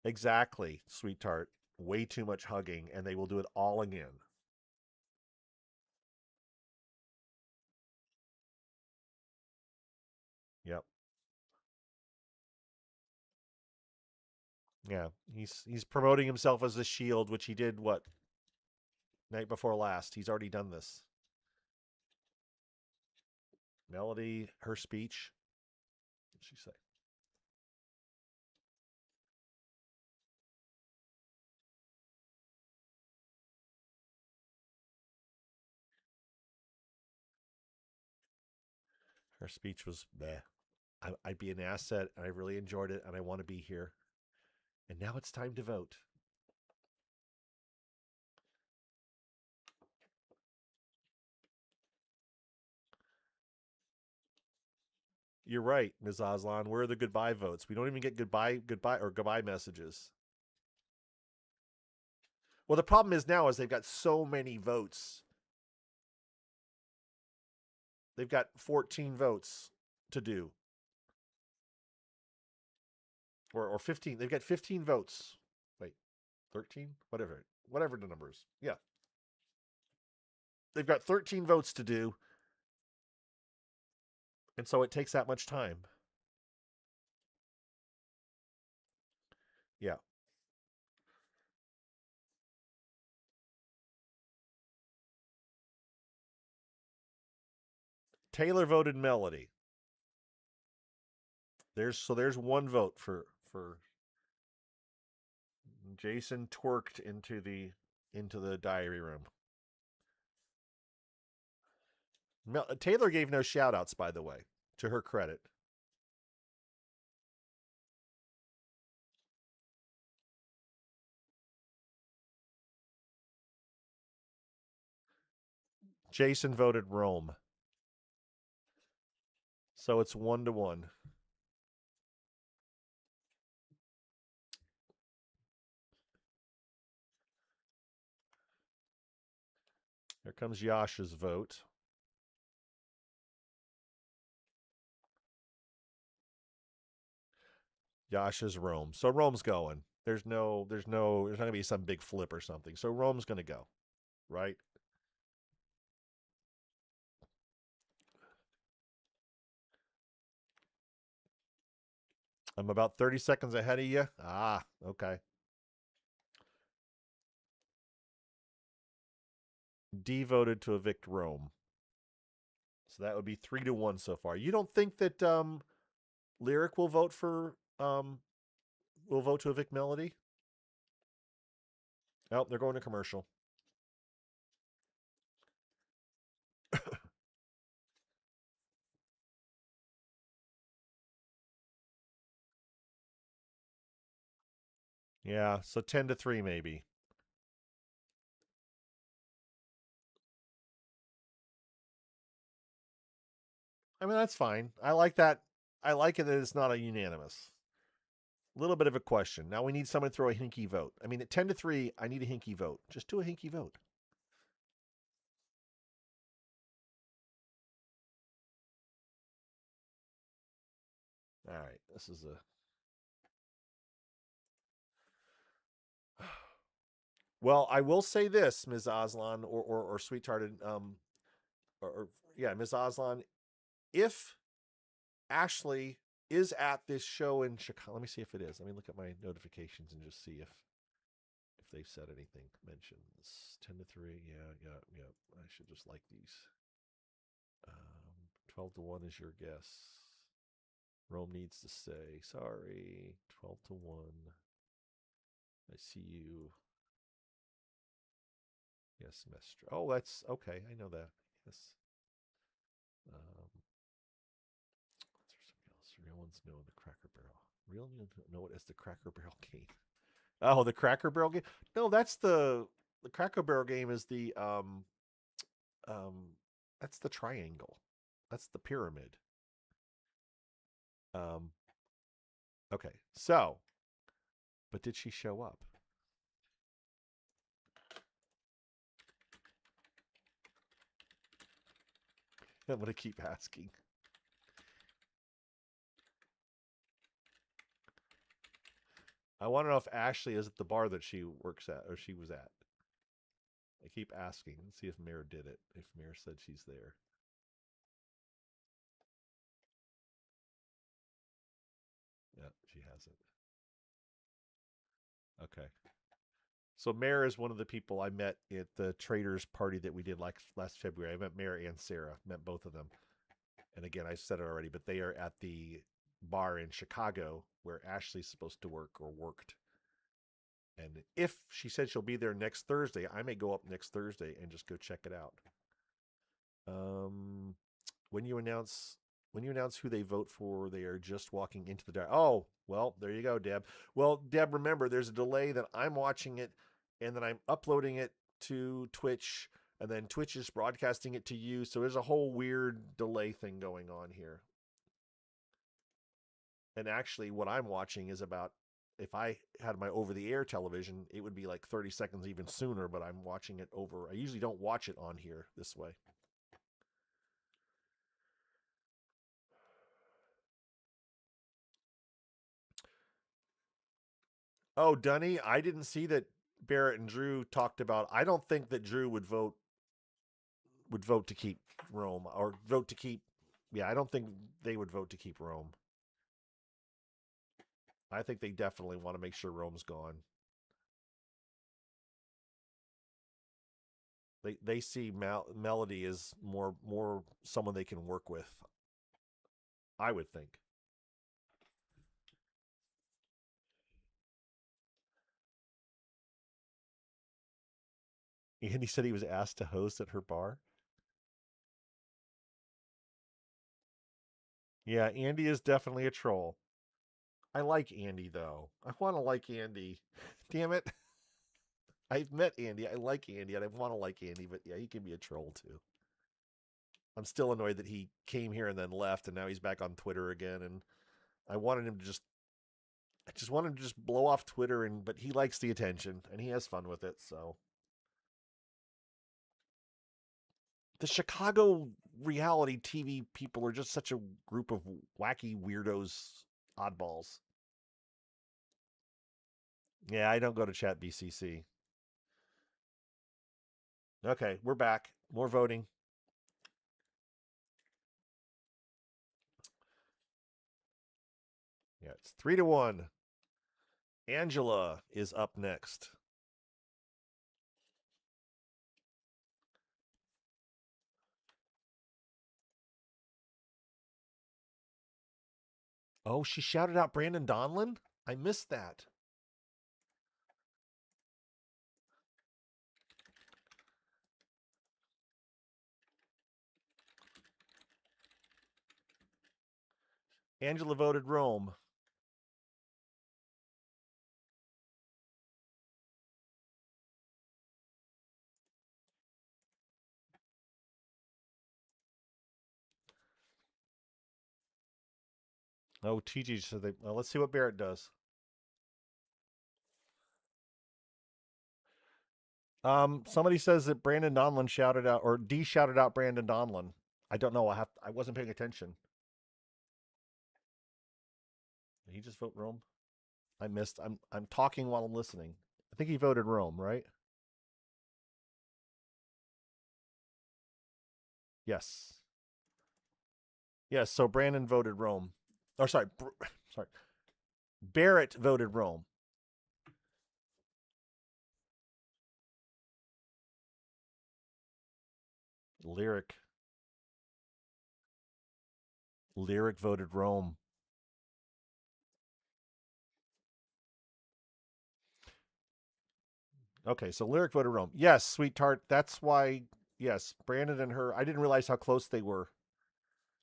Exactly, sweetheart. Way too much hugging, and they will do it all again. Yep. Yeah, he's promoting himself as the Shield, which he did night before last. He's already done this. Melody, her speech. What did she say? Her speech was bleh. I'd be an asset, and I really enjoyed it, and I want to be here. And now it's time to vote. You're right, Ms. Aslan. Where are the goodbye votes? We don't even get goodbye messages. Well, the problem is now is they've got so many votes. They've got 14 votes to do. Or 15. They've got 15 votes. Wait, 13? Whatever the number is. Yeah. They've got 13 votes to do. And so it takes that much time. Yeah. Taylor voted Melody. There's one vote for Jason twerked into the diary room. Taylor gave no shout outs, by the way, to her credit. Jason voted Rome. So it's 1-1. Here comes Yasha's vote. Yasha's Rome. So Rome's going. There's not gonna be some big flip or something. So Rome's gonna go, right? I'm about 30 seconds ahead of you. Ah, okay. D voted to evict Rome. So that would be 3-1 so far. You don't think that Lyric will vote to evict Melody? Oh, they're going to commercial. Yeah, so 10-3 maybe. I mean, that's fine. I like that. I like it that it's not a unanimous. A little bit of a question. Now we need someone to throw a hinky vote. I mean, at 10-3, I need a hinky vote. Just do a hinky vote. All right, this is a... Well, I will say this, Ms. Aslan, or Sweethearted, Ms. Aslan, if Ashley is at this show in Chicago, let me see if it is. Let me look at my notifications and just see if they've said anything. Mentions 10-3. Yeah. I should just like these. 12-1 is your guess. Rome needs to say sorry. 12-1. I see you. Yes, Mestre. Oh, that's okay. I know that. Yes. Real ones know the Cracker Barrel. Real ones know it as the Cracker Barrel game. Oh, the Cracker Barrel game? No, that's the Cracker Barrel game is the that's the triangle. That's the pyramid. Okay. So, but did she show up? I'm going to keep asking. I want to know if Ashley is at the bar that she works at or she was at. I keep asking. Let's see if Mare did it. If Mare said she's there. Yeah, she hasn't. Okay. So Mare is one of the people I met at the traders party that we did like last February. I met Mare and Sarah. Met both of them. And again, I said it already, but they are at the bar in Chicago where Ashley's supposed to work or worked. And if she said she'll be there next Thursday, I may go up next Thursday and just go check it out. When you announce When you announce who they vote for, they are just walking into the dark. Oh, well, there you go, Deb. Well, Deb, remember, there's a delay that I'm watching it and then I'm uploading it to Twitch, and then Twitch is broadcasting it to you. So there's a whole weird delay thing going on here. And actually, what I'm watching is about, if I had my over-the-air television, it would be like 30 seconds even sooner, but I'm watching it over. I usually don't watch it on here this way. Oh, Dunny, I didn't see that Barrett and Drew talked about. I don't think that Drew would vote to keep Rome, or vote to keep. Yeah, I don't think they would vote to keep Rome. I think they definitely want to make sure Rome's gone. They see Melody as more someone they can work with, I would think. And he said he was asked to host at her bar. Yeah, Andy is definitely a troll. I like Andy, though. I want to like Andy. Damn it. I've met Andy. I like Andy, and I want to like Andy, but yeah, he can be a troll, too. I'm still annoyed that he came here and then left, and now he's back on Twitter again, and I wanted him to I just wanted him to just blow off Twitter, but he likes the attention, and he has fun with it, so. The Chicago reality TV people are just such a group of wacky weirdos, oddballs. Yeah, I don't go to Chat BCC. Okay, we're back. More voting. Yeah, it's 3-1. Angela is up next. Oh, she shouted out Brandon Donlin? I missed that. Angela voted Rome. Oh, TG said they. Well, let's see what Barrett does. Somebody says that Brandon Donlin shouted out, or D shouted out Brandon Donlin. I don't know. I wasn't paying attention. Did he just vote Rome? I missed. I'm talking while I'm listening. I think he voted Rome, right? Yes. Yes. So Brandon voted Rome. Or sorry, sorry. Barrett voted Rome. Lyric voted Rome. Okay, so Lyric voted Rome. Yes, Sweet Tart. That's why. Yes, Brandon and her. I didn't realize how close they were.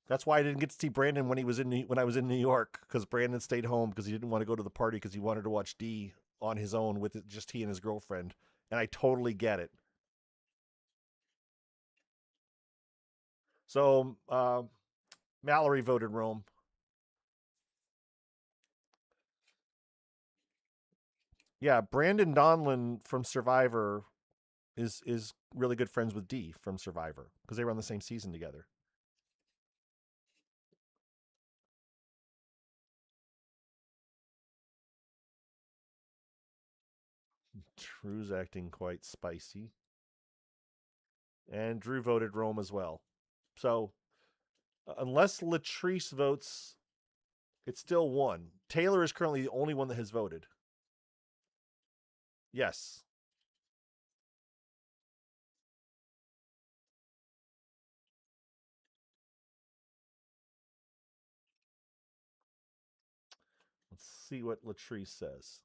That's why I didn't get to see Brandon when I was in New York, because Brandon stayed home because he didn't want to go to the party because he wanted to watch D on his own with just he and his girlfriend. And I totally get it. So Mallory voted Rome. Yeah, Brandon Donlin from Survivor is really good friends with D from Survivor because they were on the same season together. Drew's acting quite spicy. And Drew voted Rome as well. So unless Latrice votes, it's still 1. Taylor is currently the only one that has voted. Yes. Let's see what Latrice says.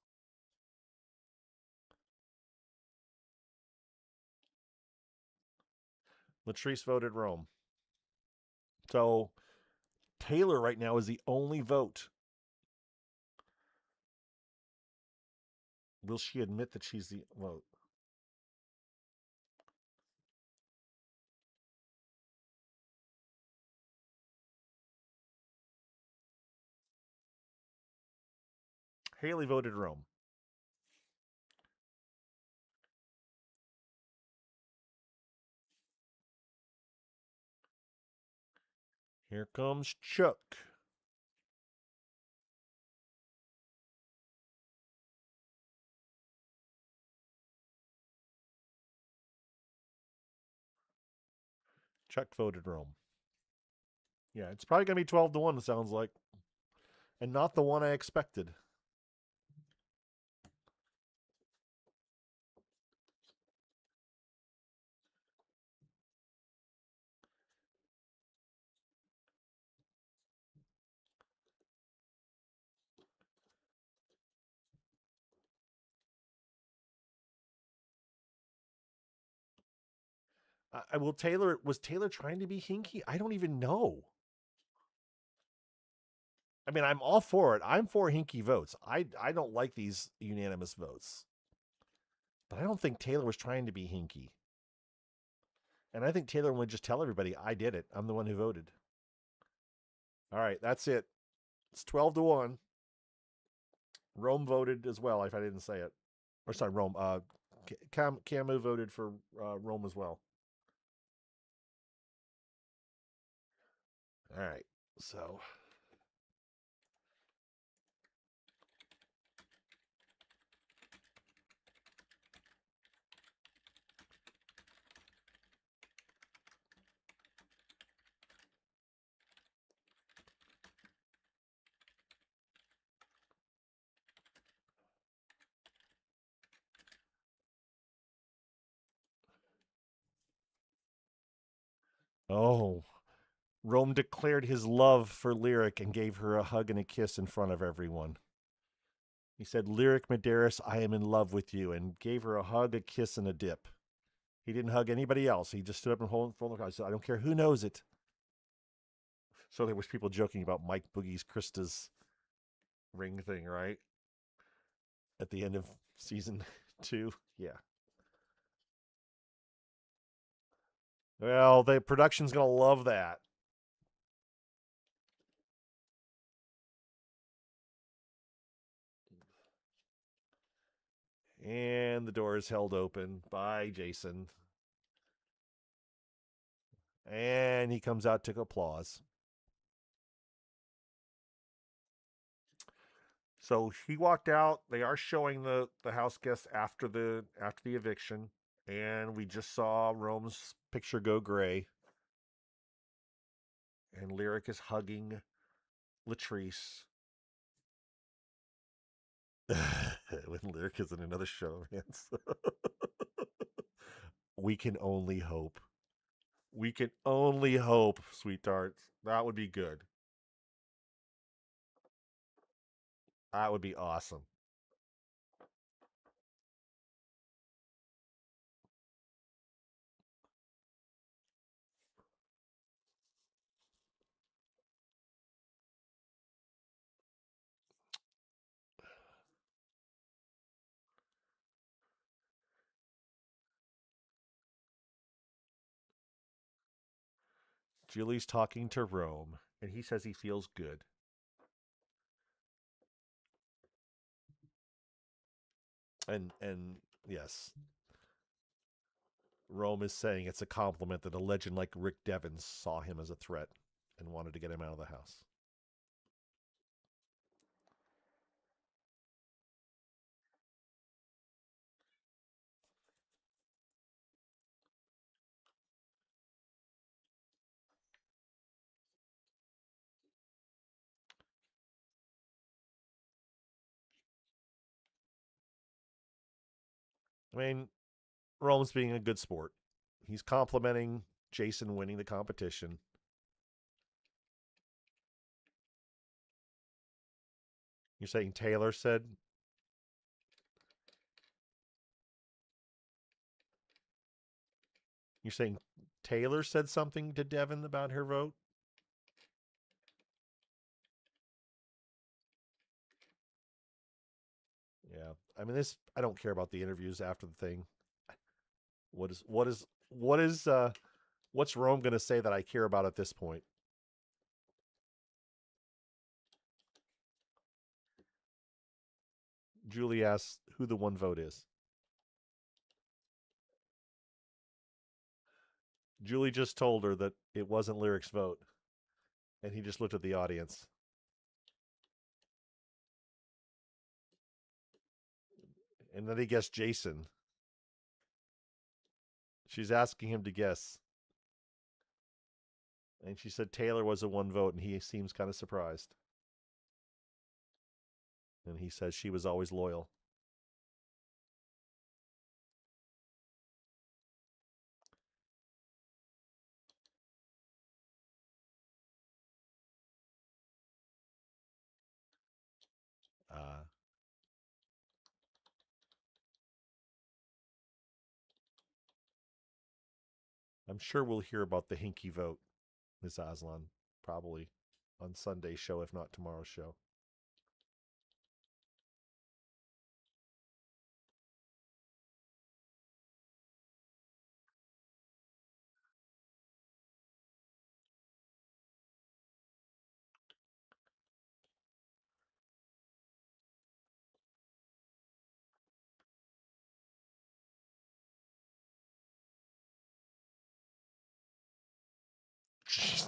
Latrice voted Rome. So Taylor right now is the only vote. Will she admit that she's the vote? Haley voted Rome. Here comes Chuck. Chuck voted Rome. Yeah, it's probably going to be 12-1, it sounds like. And not the one I expected. Was Taylor trying to be hinky? I don't even know. I mean, I'm all for it. I'm for hinky votes. I don't like these unanimous votes. But I don't think Taylor was trying to be hinky. And I think Taylor would just tell everybody, I did it. I'm the one who voted. All right, that's it. It's 12-1. Rome voted as well, if I didn't say it. Or sorry, Rome. Camu voted for Rome as well. All right, so... Oh, Rome declared his love for Lyric and gave her a hug and a kiss in front of everyone. He said, Lyric Medeiros, I am in love with you, and gave her a hug, a kiss, and a dip. He didn't hug anybody else. He just stood up and hold the card. He said, I don't care who knows it. So there was people joking about Mike Boogie's Krista's ring thing, right? At the end of season 2. Yeah. Well, the production's going to love that. And the door is held open by Jason. And he comes out to applause. So he walked out. They are showing the house guests after the eviction. And we just saw Rome's picture go gray. And Lyric is hugging Latrice. When Lyric is in another show, yes. We can only hope. We can only hope, sweethearts. That would be good. That would be awesome. Julie's talking to Rome, and he says he feels good. And yes, Rome is saying it's a compliment that a legend like Rick Devens saw him as a threat and wanted to get him out of the house. I mean, Rome's being a good sport. He's complimenting Jason winning the competition. You're saying Taylor said? You're saying Taylor said something to Devin about her vote? I mean, I don't care about the interviews after the thing. What's Rome going to say that I care about at this point? Julie asks who the one vote is. Julie just told her that it wasn't Lyric's vote. And he just looked at the audience. And then he guessed Jason. She's asking him to guess. And she said Taylor was a one vote, and he seems kind of surprised. And he says she was always loyal. I'm sure we'll hear about the Hinky vote, Ms. Aslan, probably on Sunday's show, if not tomorrow's show.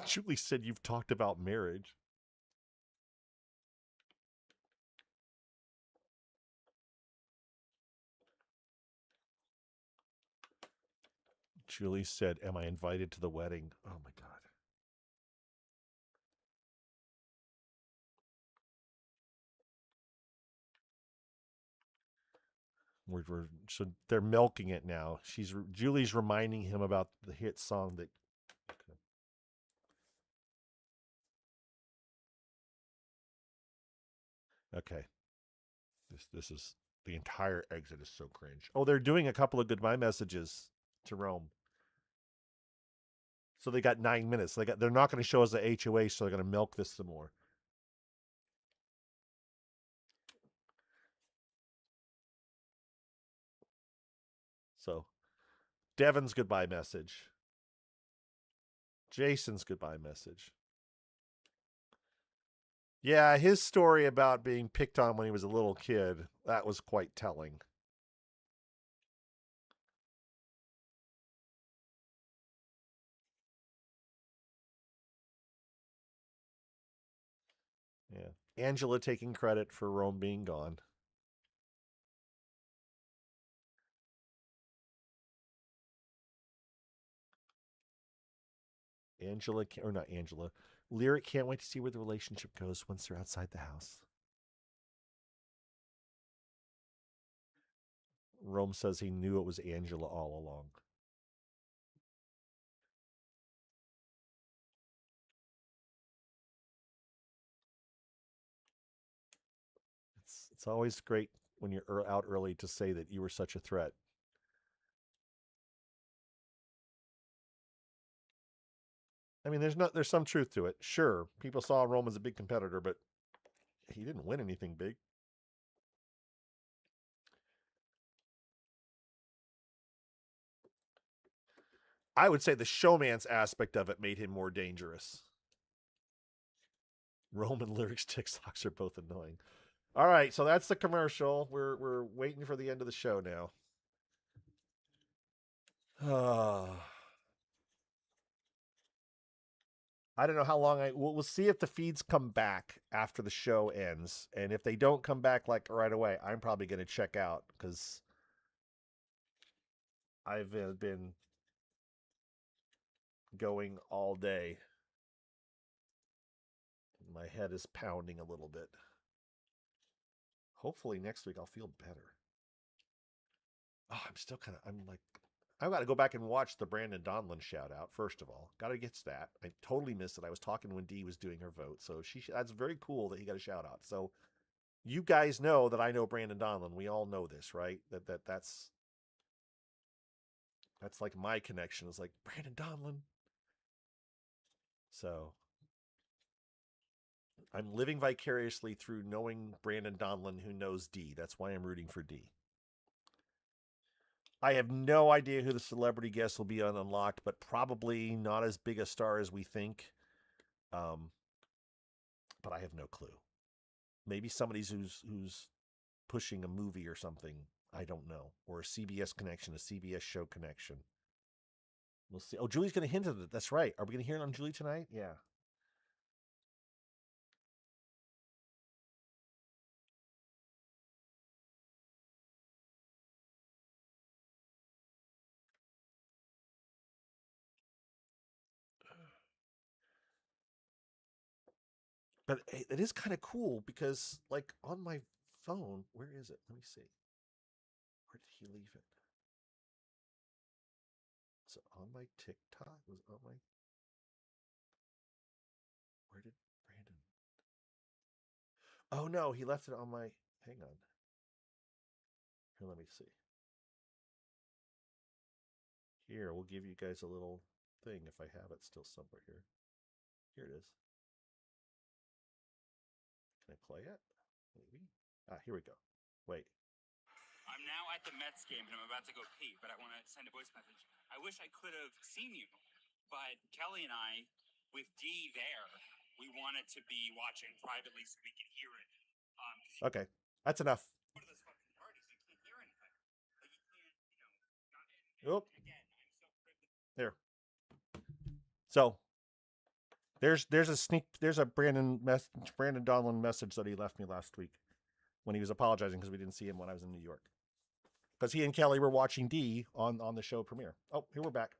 Julie said you've talked about marriage. Julie said, am I invited to the wedding? Oh my God. So they're milking it now. Julie's reminding him about the hit song that. Okay. This is the entire exit is so cringe. Oh, they're doing a couple of goodbye messages to Rome. So they got 9 minutes. They're not going to show us the HOH, so they're going to milk this some more. So, Devin's goodbye message. Jason's goodbye message. Yeah, his story about being picked on when he was a little kid, that was quite telling. Yeah. Angela taking credit for Rome being gone. Lyric can't wait to see where the relationship goes once they're outside the house. Rome says he knew it was Angela all along. It's always great when you're out early to say that you were such a threat. I mean, there's some truth to it. Sure, people saw Rome as a big competitor, but he didn't win anything big. I would say the showman's aspect of it made him more dangerous. Rome and Lyric's TikToks are both annoying. All right, so that's the commercial. We're waiting for the end of the show now. I don't know how long we'll see if the feeds come back after the show ends. And if they don't come back like right away, I'm probably going to check out because I've been going all day. My head is pounding a little bit. Hopefully next week I'll feel better. Oh, I've got to go back and watch the Brandon Donlin shout out. First of all, got to get to that. I totally missed it. I was talking when Dee was doing her vote. So that's very cool that he got a shout out. So you guys know that I know Brandon Donlin. We all know this, right? That's like my connection is like Brandon Donlin. So I'm living vicariously through knowing Brandon Donlin, who knows D. That's why I'm rooting for D. I have no idea who the celebrity guest will be on Unlocked, but probably not as big a star as we think. But I have no clue. Maybe somebody's who's pushing a movie or something. I don't know. Or a CBS connection, a CBS show connection. We'll see. Oh, Julie's going to hint at it. That's right. Are we going to hear it on Julie tonight? Yeah. But it is kind of cool because, like, on my phone, where is it? Let me see. Where did he leave it? Is it on my TikTok? Was it on my... Where did Brandon... Oh, no, he left it on my... Hang on. Here, let me see. Here, we'll give you guys a little thing if I have it still somewhere here. Here it is. Can I play it? Maybe. Here we go. Wait. I'm now at the Mets game and I'm about to go pee, but I want to send a voice message. I wish I could have seen you, but Kelly and I, with D there, we wanted to be watching privately so we could hear it. Okay, that's enough. One of those fucking parties, you can't hear anything. Like you can't, Oop. Again, I'm so privileged. There. So there's a Brandon Donlin message that he left me last week when he was apologizing because we didn't see him when I was in New York. Because he and Kelly were watching D on the show premiere. Oh, here we're back.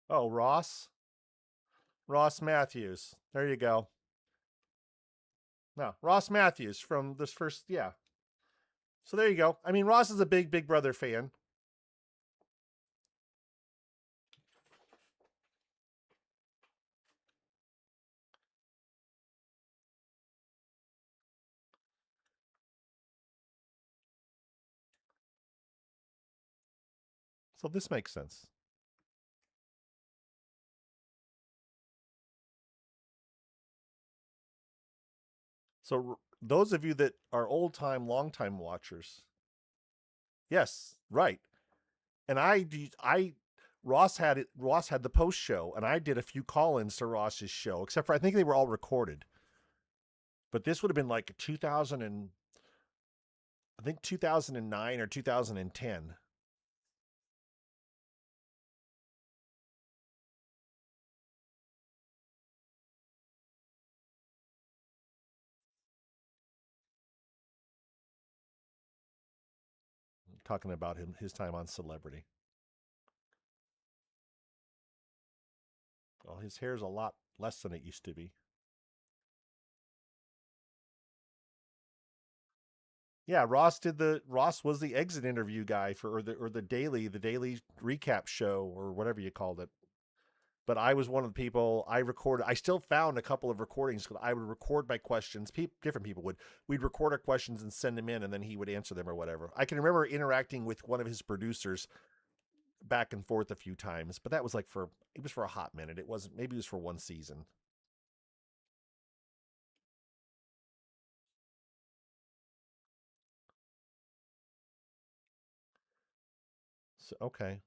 Oh, Ross Matthews. There you go. No, Ross Matthews from this first, yeah. So there you go. I mean, Ross is a big Brother fan. So this makes sense. So those of you that are old-time, long-time watchers, yes, right. And Ross had the post show, and I did a few call-ins to Ross's show, except for I think they were all recorded. But this would have been like 2009 or 2010. Talking about his time on Celebrity. Well, his hair's a lot less than it used to be. Yeah, Ross was the exit interview guy for the daily recap show or whatever you called it. But I was one of the people I still found a couple of recordings because I would record my questions. Different people would. We'd record our questions and send them in, and then he would answer them or whatever. I can remember interacting with one of his producers back and forth a few times, but that was it was for a hot minute. Maybe it was for one season. So, okay.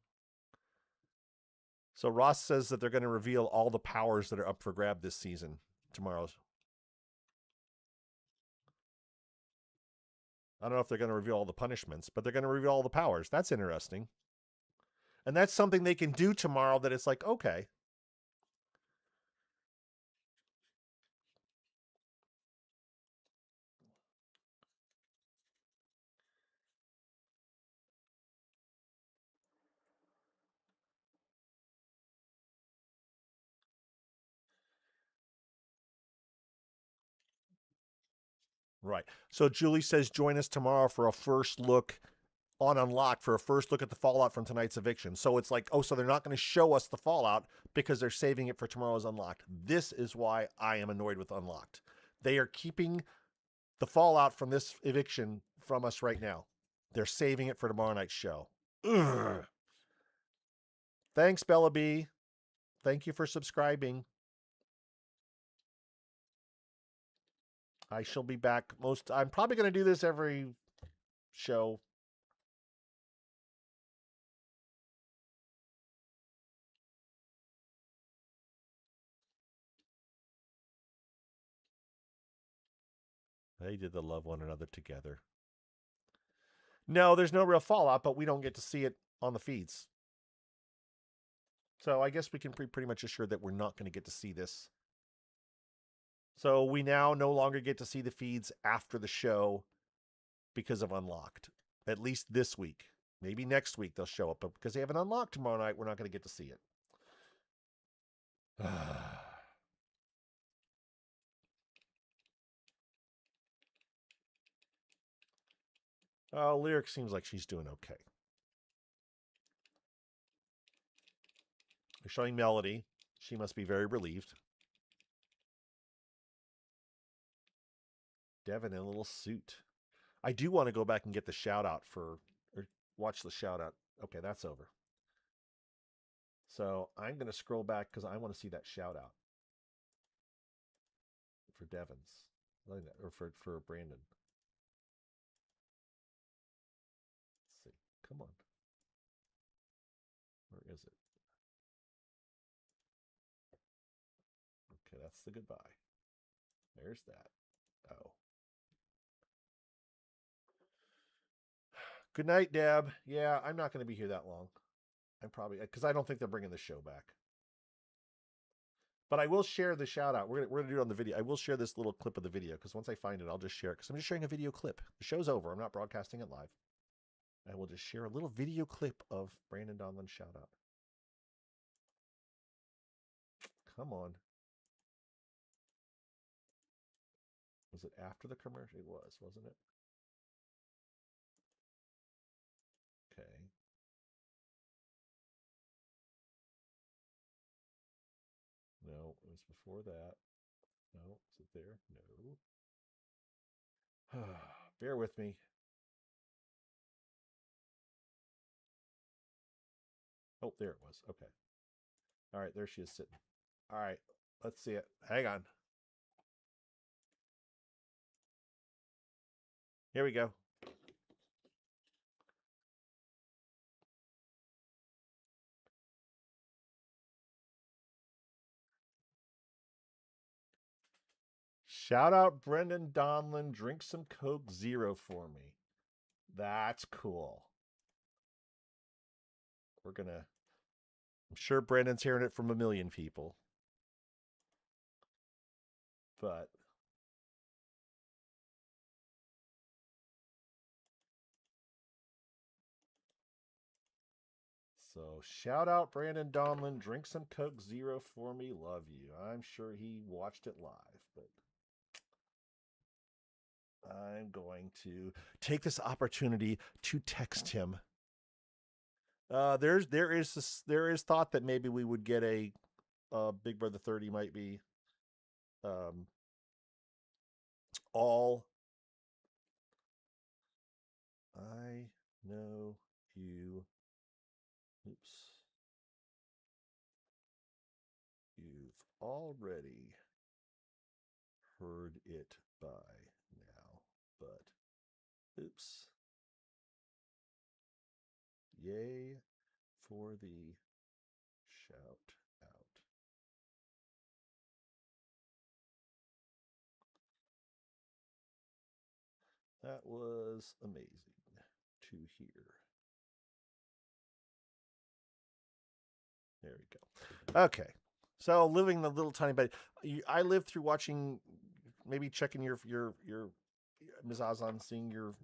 So Ross says that they're going to reveal all the powers that are up for grab this season. Tomorrow's. I don't know if they're going to reveal all the punishments, but they're going to reveal all the powers. That's interesting. And that's something they can do tomorrow that it's like, okay. Right. So Julie says, join us tomorrow for a first look on Unlocked, for a first look at the fallout from tonight's eviction. So it's like, oh, so they're not going to show us the fallout because they're saving it for tomorrow's Unlocked. This is why I am annoyed with Unlocked. They are keeping the fallout from this eviction from us right now. They're saving it for tomorrow night's show. Ugh. Thanks, Bella B. Thank you for subscribing. I shall be back I'm probably going to do this every show. They did the love one another together. No, there's no real fallout, but we don't get to see it on the feeds. So I guess we can be pretty much assured that we're not going to get to see this. So we now no longer get to see the feeds after the show because of Unlocked. At least this week. Maybe next week they'll show up. But because they have an Unlocked tomorrow night, we're not going to get to see it. Oh, Lyric seems like she's doing okay. They're showing Melody. She must be very relieved. Devin in a little suit. I do want to go back and get the shout out or watch the shout out. Okay, that's over. So I'm going to scroll back because I want to see that shout out for Devin's or for Brandon. Let's see. Come on. Where is it? Okay, that's the goodbye. There's that. Oh. Good night, Deb. Yeah, I'm not going to be here that long. I'm probably, because I don't think they're bringing the show back. But I will share the shout out. We're gonna do it on the video. I will share this little clip of the video because once I find it, I'll just share it because I'm just sharing a video clip. The show's over. I'm not broadcasting it live. I will just share a little video clip of Brandon Donlin's shout out. Come on. Was it after the commercial? It was, wasn't it? Okay. No, it was before that. No, is it there? No. Bear with me. Oh, there it was. Okay. All right, there she is sitting. All right, let's see it. Hang on. Here we go. Shout out Brendan Donlin. Drink some Coke Zero for me. That's cool. We're going to... I'm sure Brendan's hearing it from a million people. But... So, shout out Brandon Donlin. Drink some Coke Zero for me. Love you. I'm sure he watched it live, but... I'm going to take this opportunity to text him. There is thought that maybe we would get a Big Brother 30 might be all I know you. Oops. You've already heard it by now, but oops. Yay for the shout out. That was amazing to hear. There we go. Okay. So living the little tiny bit. I lived through watching, maybe checking your Ms. Azan, seeing your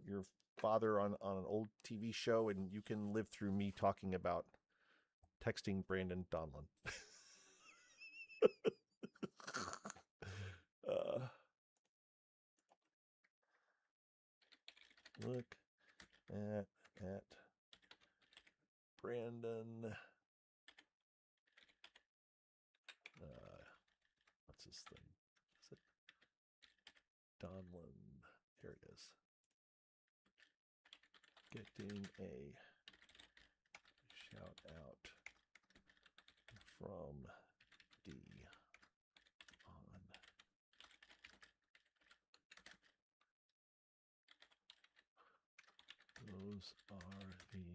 father on an old TV show, and you can live through me talking about texting Brandon Donlin. Look at Brandon. What's his thing? Is it Donlin Here it is. Getting a shout out from D on those are the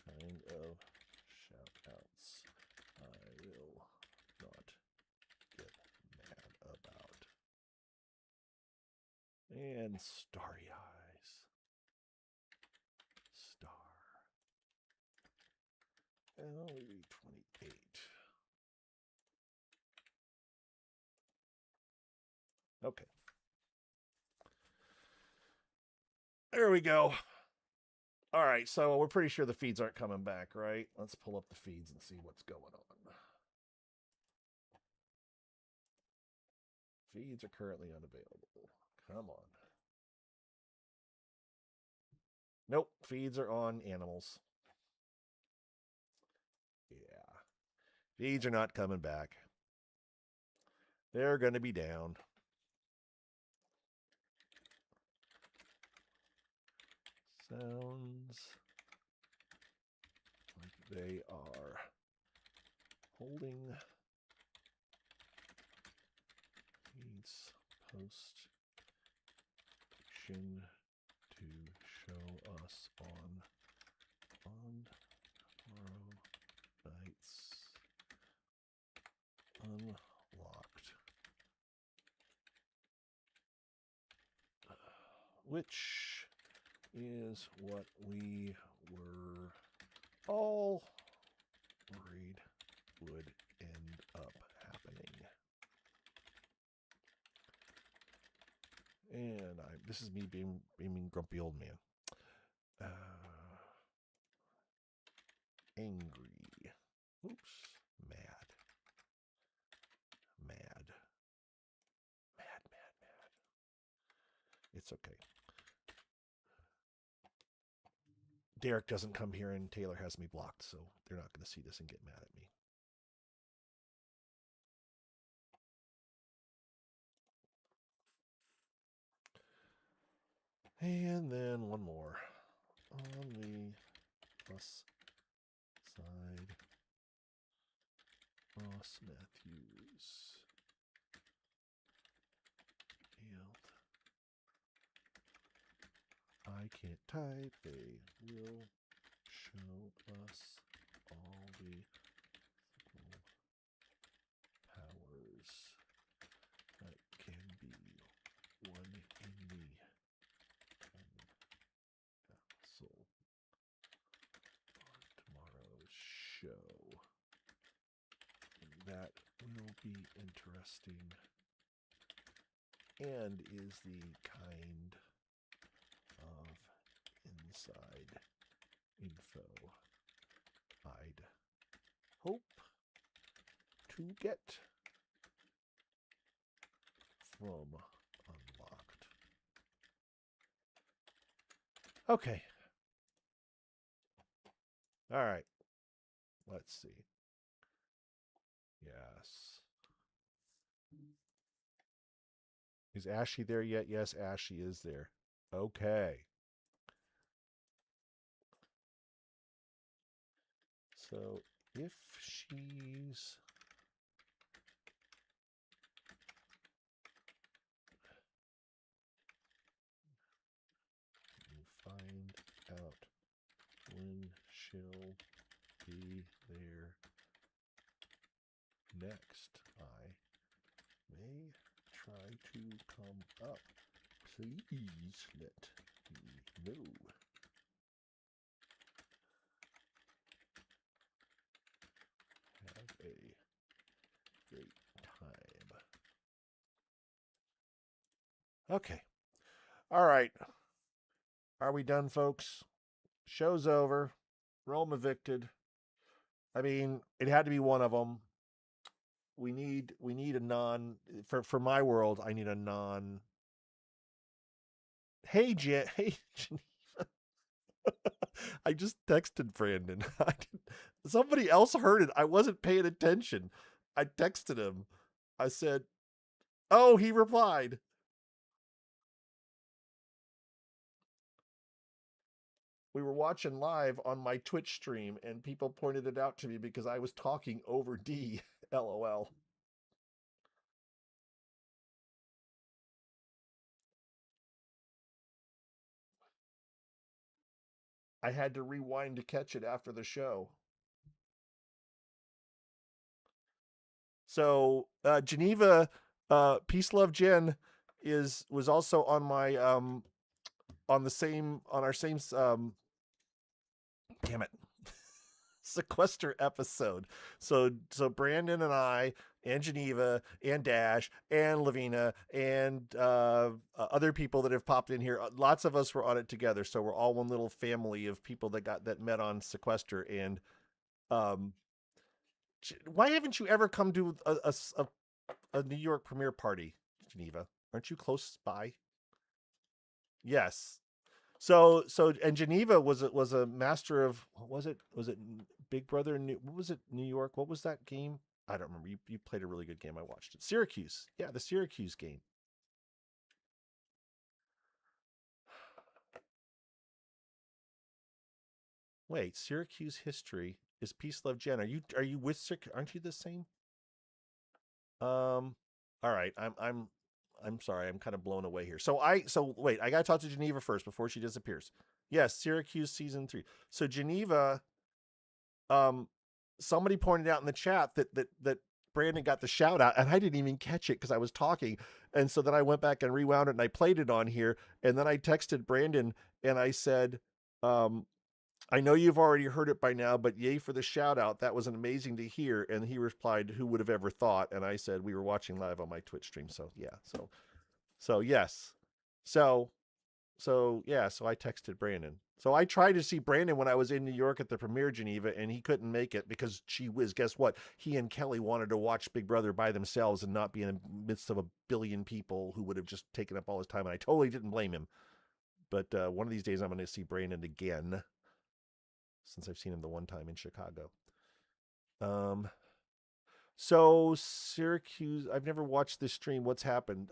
kind of shout outs I will not get mad about. And starry eyes. Star. Only 28. Okay. There we go. All right, so we're pretty sure the feeds aren't coming back, right? Let's pull up the feeds and see what's going on. Feeds are currently unavailable. Come on. Nope, feeds are on animals. Yeah. Feeds are not coming back. They're going to be down. Sounds like they are holding feeds post fiction to show us on tomorrow night's Unlocked, which is what we were all worried would end up happening. And this is me being grumpy old man. Angry. Oops. Mad. It's okay. Derek doesn't come here and Taylor has me blocked, so they're not going to see this and get mad at me. And then one more. On the plus side, Ross Matthews failed. I can't type. They will show us all the powers that can be won in the castle on tomorrow's show. That will be interesting and is the kind of inside info I'd hope to get from Unlocked. Okay. All right. Let's see. Yes. Is Ashley there yet? Yes, Ashley is there. Okay. So if she's find out when she'll be there next, I may try to come up. Please let me know. Have a great time. Okay. All right. Are we done, folks? Show's over. Rome evicted. I mean, it had to be one of them. We need a non for my world. I need a non. Hey, Geneva. I just texted Brandon. Somebody else heard it. I wasn't paying attention. I texted him. I said, "Oh," he replied. we were watching live on my Twitch stream, and people pointed it out to me because I was talking over D. LOL. I had to rewind to catch it after the show. So Geneva, Peace Love Jen was also on my on our same damn it sequester episode. So Brandon and I and Geneva and Dash and Lavina and other people that have popped in here, lots of us were on it together. So we're all one little family of people that met on sequester. And why haven't you ever come to a New York premiere party, Geneva? Aren't you close by? Yes. So and Geneva was a master of, what was it? Was it Big Brother? What was it? New York? What was that game? I don't remember. You played a really good game. I watched it. Syracuse. Yeah, the Syracuse game. Wait, Syracuse history is Peace Love Jen. Are you with Syracuse? Aren't you the same? All right. I'm sorry. I'm kind of blown away here. So wait, I got to talk to Geneva first before she disappears. Yes, Syracuse season 3. So Geneva, somebody pointed out in the chat that Brandon got the shout out, and I didn't even catch it because I was talking. And so then I went back and rewound it and I played it on here. And then I texted Brandon and I said, I know you've already heard it by now, but yay for the shout out. That was amazing to hear. And he replied, who would have ever thought? And I said, we were watching live on my Twitch stream. So yeah. So yes. So yeah. So I texted Brandon. So I tried to see Brandon when I was in New York at the premiere, Geneva, and he couldn't make it because guess what? He and Kelly wanted to watch Big Brother by themselves and not be in the midst of a billion people who would have just taken up all his time. And I totally didn't blame him. But one of these days I'm going to see Brandon again, since I've seen him the one time in Chicago. So Syracuse, I've never watched this stream. What's happened?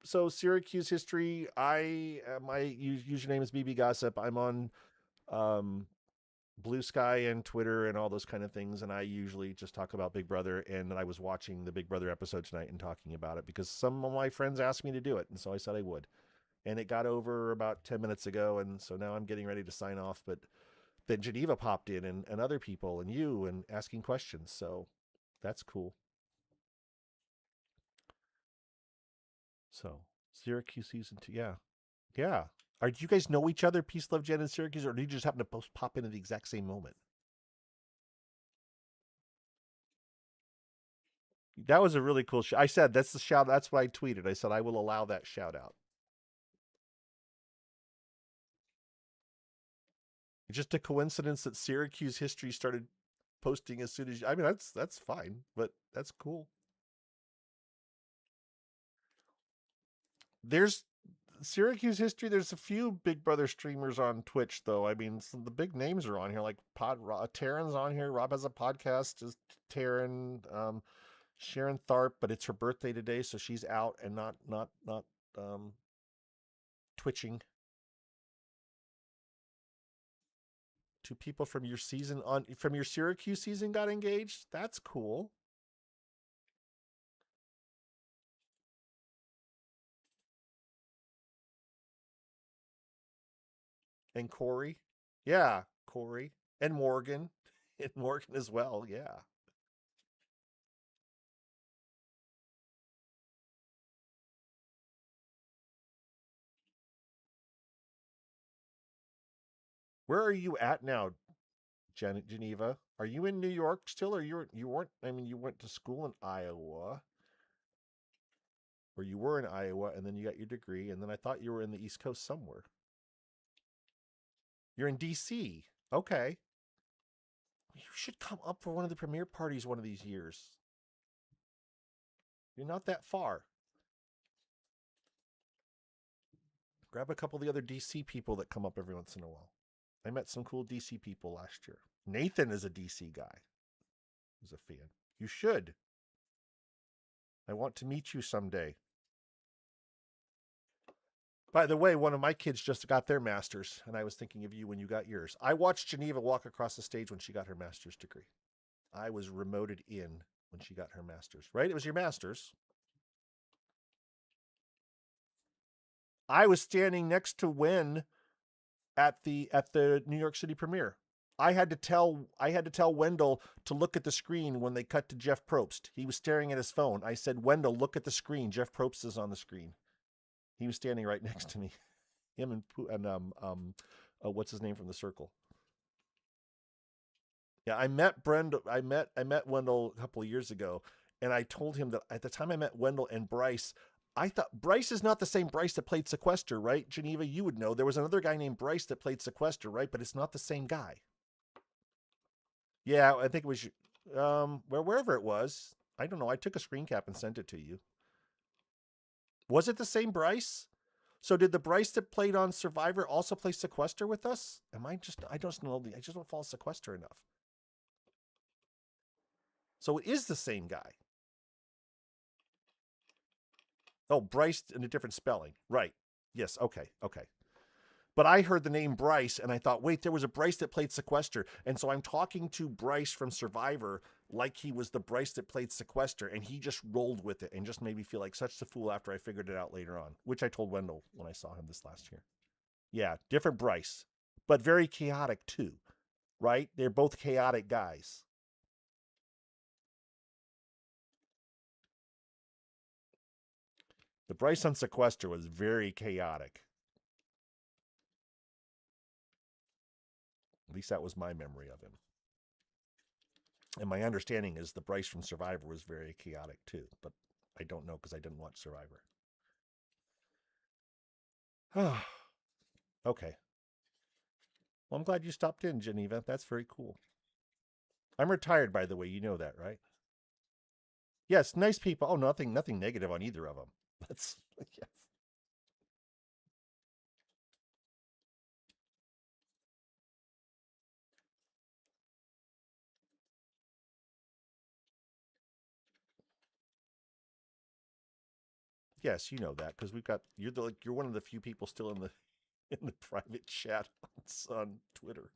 So Syracuse history, my username is BB Gossip. I'm on Blue Sky and Twitter and all those kind of things. And I usually just talk about Big Brother. And I was watching the Big Brother episode tonight and talking about it because some of my friends asked me to do it. And so I said I would. And it got over about 10 minutes ago. And so now I'm getting ready to sign off. But then Geneva popped in and other people and you and asking questions. So that's cool. So Syracuse season 2. Yeah. Yeah. Do you guys know each other, Peace Love Jen and Syracuse, or do you just happen to both pop in at the exact same moment? That was a really cool I said, that's the shout. That's what I tweeted. I said, I will allow that shout out. Just a coincidence that Syracuse history started posting as soon as I mean, that's fine, but that's cool. There's Syracuse history. There's a few Big Brother streamers on Twitch, though. I mean, the big names are on here, like Taryn's on here. Rob has a podcast. Is Taryn, Sharon Tharp, but it's her birthday today, so she's out and not twitching. 2 people from your Syracuse season got engaged. That's cool. And Corey. Yeah, Corey. And Morgan. And Morgan as well, yeah. Where are you at now, Geneva? Are you in New York still, or you weren't? I mean, you went to school in Iowa, or you were in Iowa, and then you got your degree, and then I thought you were in the East Coast somewhere. You're in DC. Okay. You should come up for one of the premiere parties one of these years. You're not that far. Grab a couple of the other DC people that come up every once in a while. I met some cool DC people last year. Nathan is a DC guy. He's a fan. You should. I want to meet you someday. By the way, one of my kids just got their master's, and I was thinking of you when you got yours. I watched Geneva walk across the stage when she got her master's degree. I was remoted in when she got her master's, right? It was your master's. I was standing next to Wen at the New York City premiere. I had to tell Wendell to look at the screen when they cut to Jeff Probst. He was staring at his phone. I said, "Wendell, look at the screen. Jeff Probst is on the screen." He was standing right next to me. Him and what's his name from The Circle? Yeah, I met Wendell a couple of years ago, and I told him that at the time I met Wendell and Bryce, I thought Bryce is not the same Bryce that played Sequester, right? Geneva, you would know. There was another guy named Bryce that played Sequester, right? But it's not the same guy. Yeah, I think it was wherever it was. I don't know. I took a screen cap and sent it to you. Was it the same Bryce? So did the Bryce that played on Survivor also play Sequester with us? I just don't follow Sequester enough. So it is the same guy. Oh, Bryce in a different spelling. Right. Yes. Okay. But I heard the name Bryce and I thought, wait, there was a Bryce that played Sequester. And so I'm talking to Bryce from Survivor like he was the Bryce that played Sequester, and he just rolled with it and just made me feel like such a fool after I figured it out later on, which I told Wendell when I saw him this last year. Yeah, different Bryce, but very chaotic too, right? They're both chaotic guys. The Bryce on Sequester was very chaotic. At least that was my memory of him. And my understanding is the Bryce from Survivor was very chaotic too, but I don't know because I didn't watch Survivor. Okay. Well, I'm glad you stopped in, Geneva. That's very cool. I'm retired, by the way. You know that, right? Yes, nice people. Oh, nothing negative on either of them. That's yes. Yes, you know that because you're one of the few people still in the private chat on Twitter.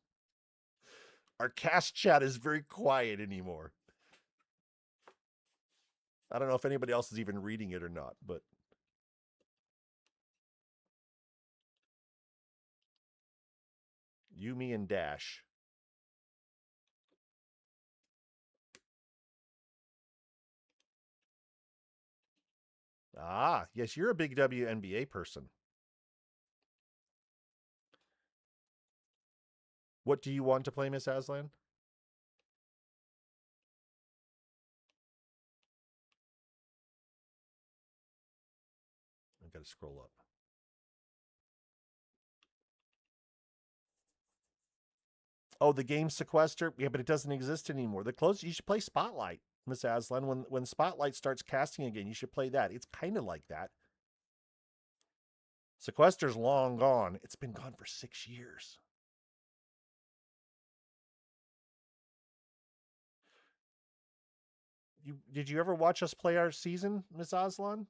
Our cast chat is very quiet anymore. I don't know if anybody else is even reading it or not, but you, me, and Dash. Ah, yes, you're a big WNBA person. What do you want to play, Miss Aslan? I gotta scroll up. Oh, the game Sequester? Yeah, but it doesn't exist anymore. You should play Spotlight, Miss Aslan. When Spotlight starts casting again, you should play that. It's kind of like that. Sequester's long gone. It's been gone for 6 years. Did you ever watch us play our season, Miss Aslan?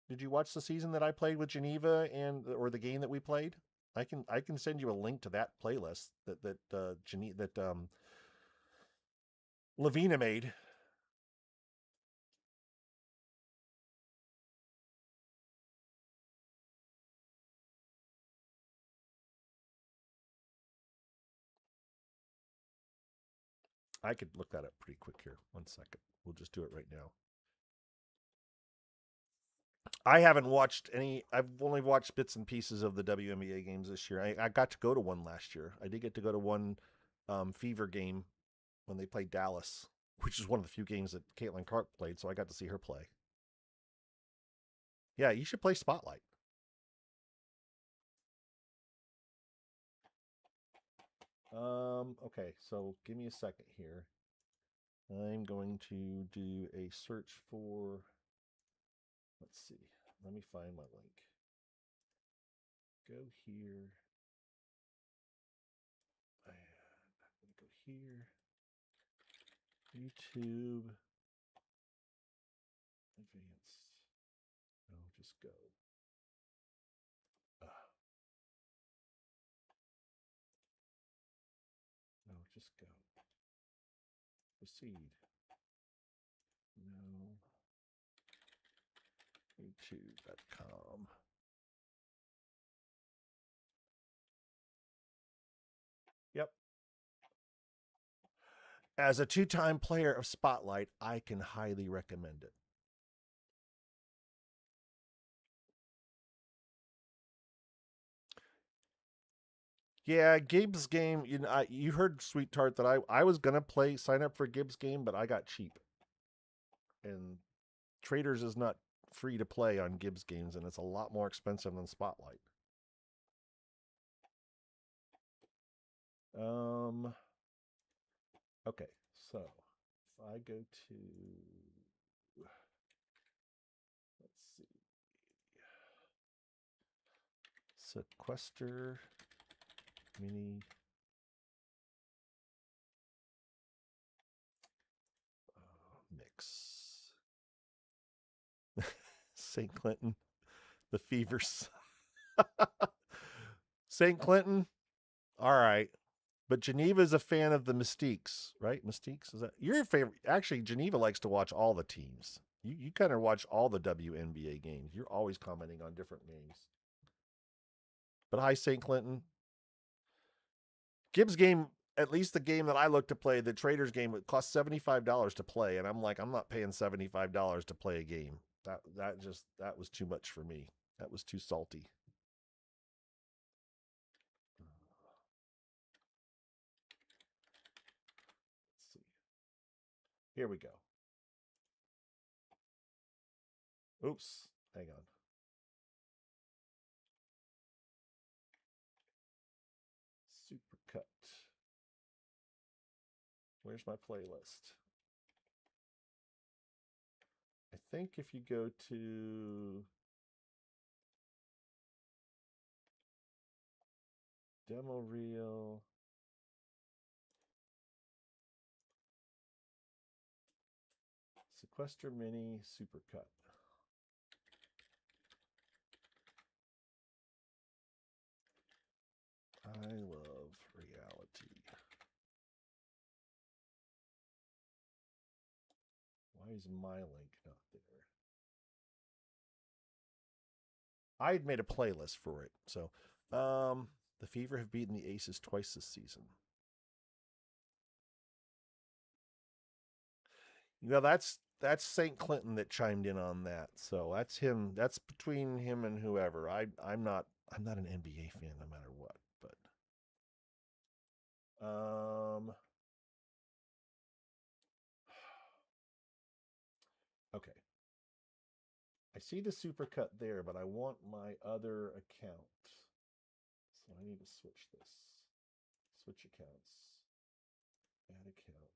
Did you watch the season that I played with Geneva or the game that we played? I can send you a link to that playlist that Lavina made. I could look that up pretty quick here. 1 second. We'll just do it right now. I haven't watched any. I've only watched bits and pieces of the WNBA games this year. I got to go to one last year. I did get to go to one Fever game when they played Dallas, which is one of the few games that Caitlin Clark played, so I got to see her play. Yeah, you should play Spotlight. Okay, so give me a second here. I'm going to do a search for, let's see, let me find my link. Go here. I'm going to go here. YouTube. Advanced. I'll just go. just go? Proceed. No. YouTube.com. Yep. As a 2-time player of Spotlight, I can highly recommend it. Yeah, Gibbs game. You know, you heard Sweet Tart that I was gonna sign up for Gibbs game, but I got cheap. And Traders is not free to play on Gibbs games, and it's a lot more expensive than Spotlight. Okay, so if I go to, let's see, Sequester Mini Mix. St. Clinton, the Fevers. St. Clinton, all right. But Geneva's a fan of the Mystiques, right? Mystiques, is that your favorite? Actually, Geneva likes to watch all the teams. You kind of watch all the WNBA games. You're always commenting on different games. But hi, St. Clinton. Gibbs game, at least the game that I look to play, the Traders game, it costs $75 to play, and I'm like, I'm not paying $75 to play a game. That was too much for me. That was too salty. Let's see. Here we go. Oops, hang on. Supercut. Where's my playlist? I think if you go to demo reel, Sequester Mini Supercut. I love reality. Why is my link not there? I had made a playlist for it. So, the Fever have beaten the Aces twice this season. You know, that's St. Clinton that chimed in on that. So that's him. That's between him and whoever. I'm not an NBA fan no matter what, but okay. I see the supercut there, but I want my other account. So I need to switch this. Switch accounts. Add account.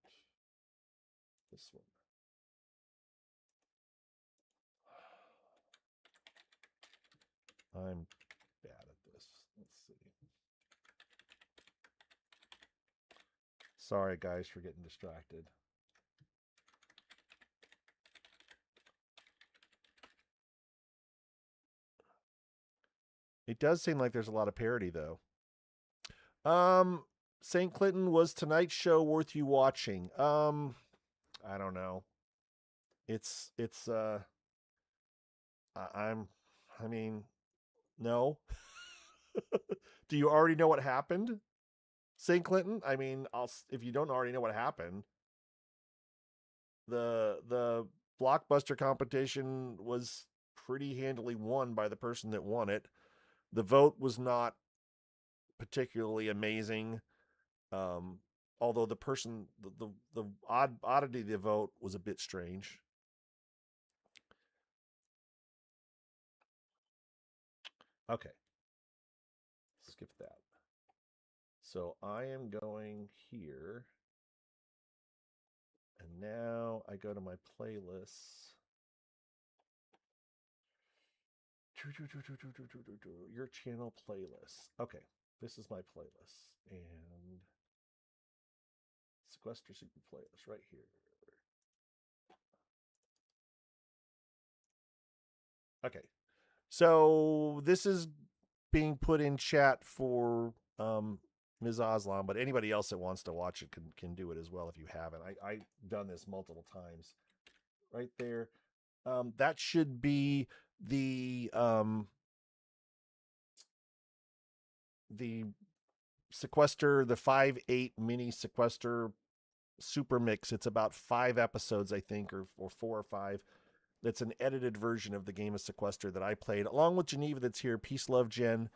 This one. I'm bad at this. Let's see. Sorry, guys, for getting distracted. It does seem like there's a lot of parody, though. St. Clinton, was tonight's show worth you watching? I don't know. I mean, no. Do you already know what happened, St. Clinton? I mean, if you don't already know what happened, the blockbuster competition was pretty handily won by the person that won it. The vote was not particularly amazing. Although the person, the oddity of the vote was a bit strange. Okay. Skip that. So I am going here. And now I go to my playlists. Your channel playlist. Okay. This is my playlist. And Sequester Super playlist right here. Okay. So this is being put in chat for Ms. Aslan, but anybody else that wants to watch it can do it as well if you haven't. I've done this multiple times. Right there. That should be the sequester, the 5/8 mini sequester super mix. It's about 5 episodes, I think, or 4 or 5. That's an edited version of the game of Sequester that I played, along with Geneva that's here. Peace, love, Jen.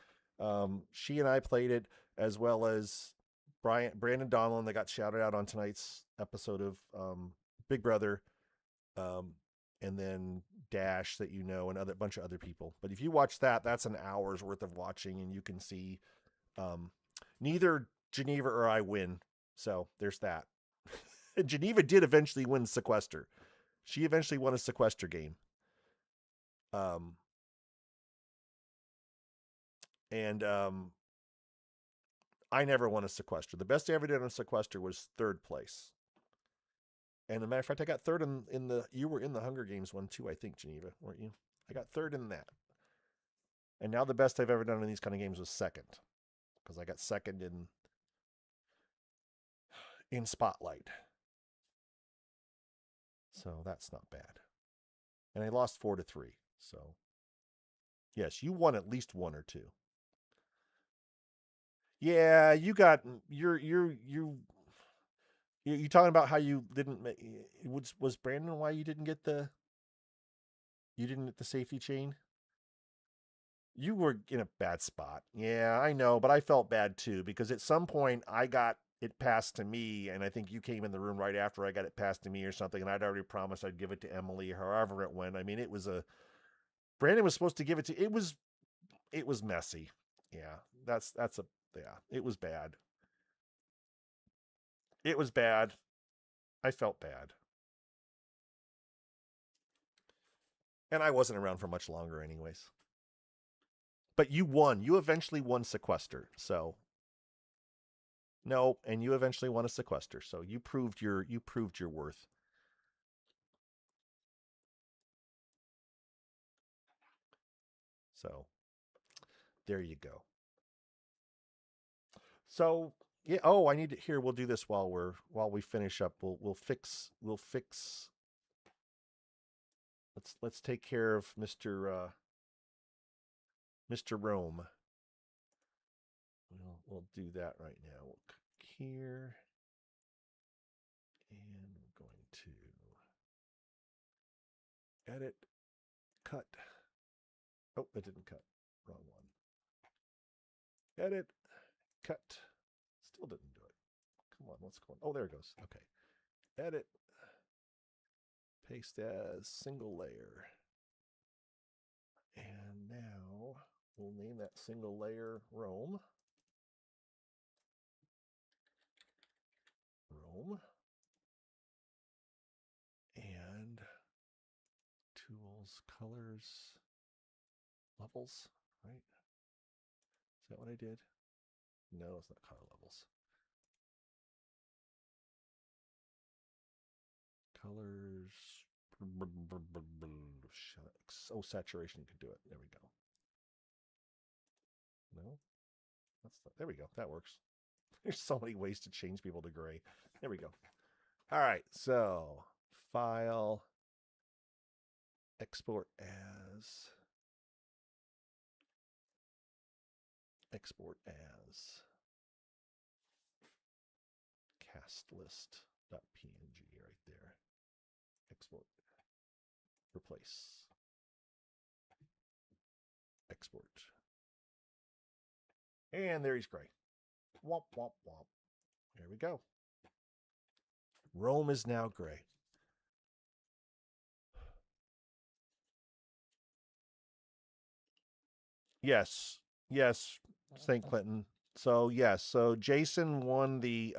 She and I played it, as well as Brandon Donlin that got shouted out on tonight's episode of Big Brother, and then Dash that you know, and a bunch of other people. But if you watch that, that's an hour's worth of watching, and you can see neither Geneva or I win. So there's that. Geneva did eventually win Sequester. She eventually won a Sequester game. I never won a Sequester. The best I ever did on Sequester was 3rd place. And as a matter of fact, I got 3rd in the, you were in the Hunger Games one too, I think, Geneva, weren't you? I got 3rd in that. And now the best I've ever done in these kind of games was 2nd. Because I got 2nd in Spotlight. So that's not bad. And I lost 4-3. So yes, you won at least 1 or 2. Yeah, you got you talking about how you didn't make, was Brandon why you didn't get the safety chain? You were in a bad spot. Yeah, I know, but I felt bad too, because at some point I got it passed to me, and I think you came in the room right after I got it passed to me or something, and I'd already promised I'd give it to Emily, however it went. I mean, Brandon was supposed to give it to, it was messy. Yeah, it was bad. It was bad. I felt bad. And I wasn't around for much longer anyways. But you won. You eventually won Sequester. So no, and you eventually won a Sequester. So you proved your worth. So there you go. So yeah. Oh, I need to here. We'll do this while we finish up. We'll fix. Let's take care of Mr. Rome. We'll do that right now. We'll click here, and we're going to edit, cut. Oh, it didn't cut. Wrong one. Edit, cut. Still didn't do it. Come on, what's going on? Oh, there it goes. Okay. Edit. Paste as single layer. And now we'll name that single layer Rome. And tools, colors, levels, right? Is that what I did? No, it's not color levels. Colors. Oh, saturation, you can do it. There we go. No? There we go. That works. There's so many ways to change people to gray. There we go. All right. So, file, export as cast list.png right there. Export. Replace. Export. And there he's gray. Womp, womp, womp. There we go. Rome is now gray. Yes. St. Clinton. So yes. So Jason won the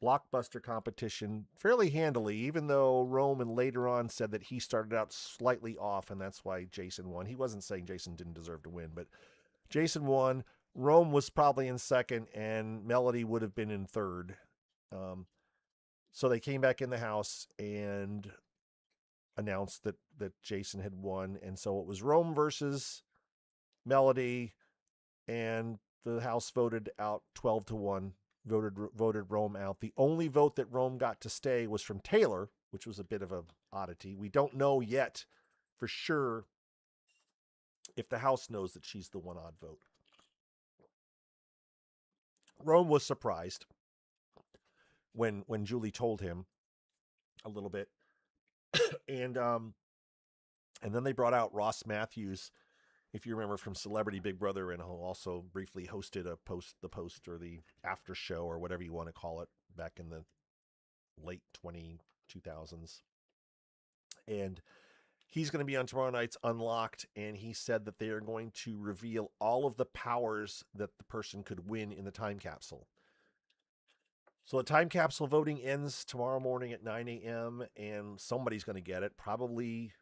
blockbuster competition fairly handily, even though Roman later on said that he started out slightly off, and that's why Jason won. He wasn't saying Jason didn't deserve to win, but Jason won. Rome was probably in 2nd, and Melody would have been in 3rd. So they came back in the house, and announced that Jason had won, and so it was Rome versus Melody, and the House voted out 12-1. Voted Rome out. The only vote that Rome got to stay was from Taylor, which was a bit of an oddity. We don't know yet for sure if the House knows that she's the one odd vote. Rome was surprised when Julie told him a little bit. and then they brought out Ross Matthews, if you remember, from Celebrity Big Brother, and who also briefly hosted the post or the after show or whatever you want to call it back in the late 2000s. And he's going to be on tomorrow night's Unlocked, and he said that they are going to reveal all of the powers that the person could win in the time capsule. So the time capsule voting ends tomorrow morning at 9 a.m., and somebody's going to get it. Probably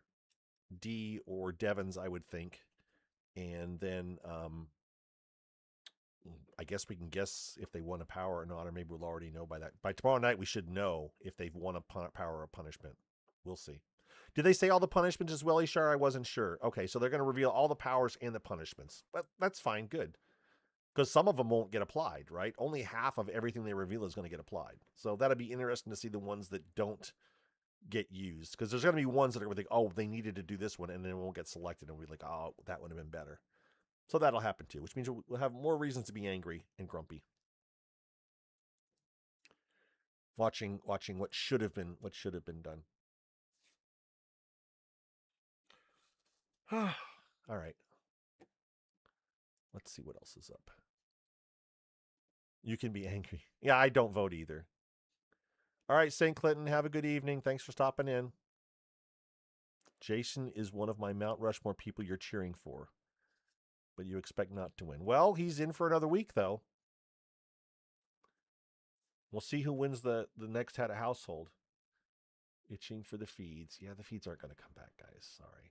Dee or Devins, I would think. And then I guess we can guess if they won a power or not, or maybe we'll already know by that. By tomorrow night, we should know if they've won a power or a punishment. We'll see. Did they say all the punishments as well, Ishar? I wasn't sure. Okay, so they're going to reveal all the powers and the punishments. But that's fine, good. Because some of them won't get applied, right? Only half of everything they reveal is going to get applied. So that'll be interesting to see the ones that don't get used. Because there's going to be ones that are going to think, oh, they needed to do this one, and then it won't get selected, and we'll be like, oh, that would have been better. So that'll happen too, which means we'll have more reasons to be angry and grumpy. Watching what should have been done. All right. Let's see what else is up. You can be angry. Yeah, I don't vote either. All right, St. Clinton, have a good evening. Thanks for stopping in. Jason is one of my Mount Rushmore people you're cheering for, but you expect not to win. Well, he's in for another week, though. We'll see who wins the next head of household. Itching for the feeds. Yeah, the feeds aren't going to come back, guys. Sorry.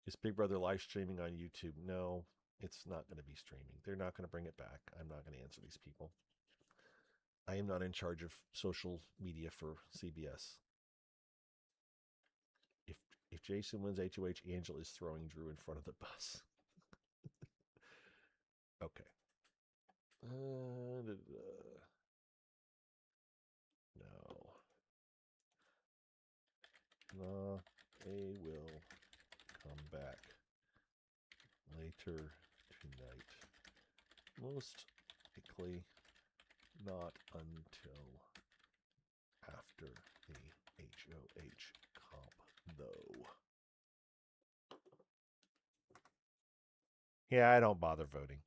Is Big Brother live streaming on YouTube? No, it's not going to be streaming. They're not going to bring it back. I'm not going to answer these people. I am not in charge of social media for CBS. If Jason wins HOH, Angel is throwing Drew in front of the bus. Okay. No. No, they will come back later tonight. Most likely not until after the HOH comp, though. Yeah, I don't bother voting.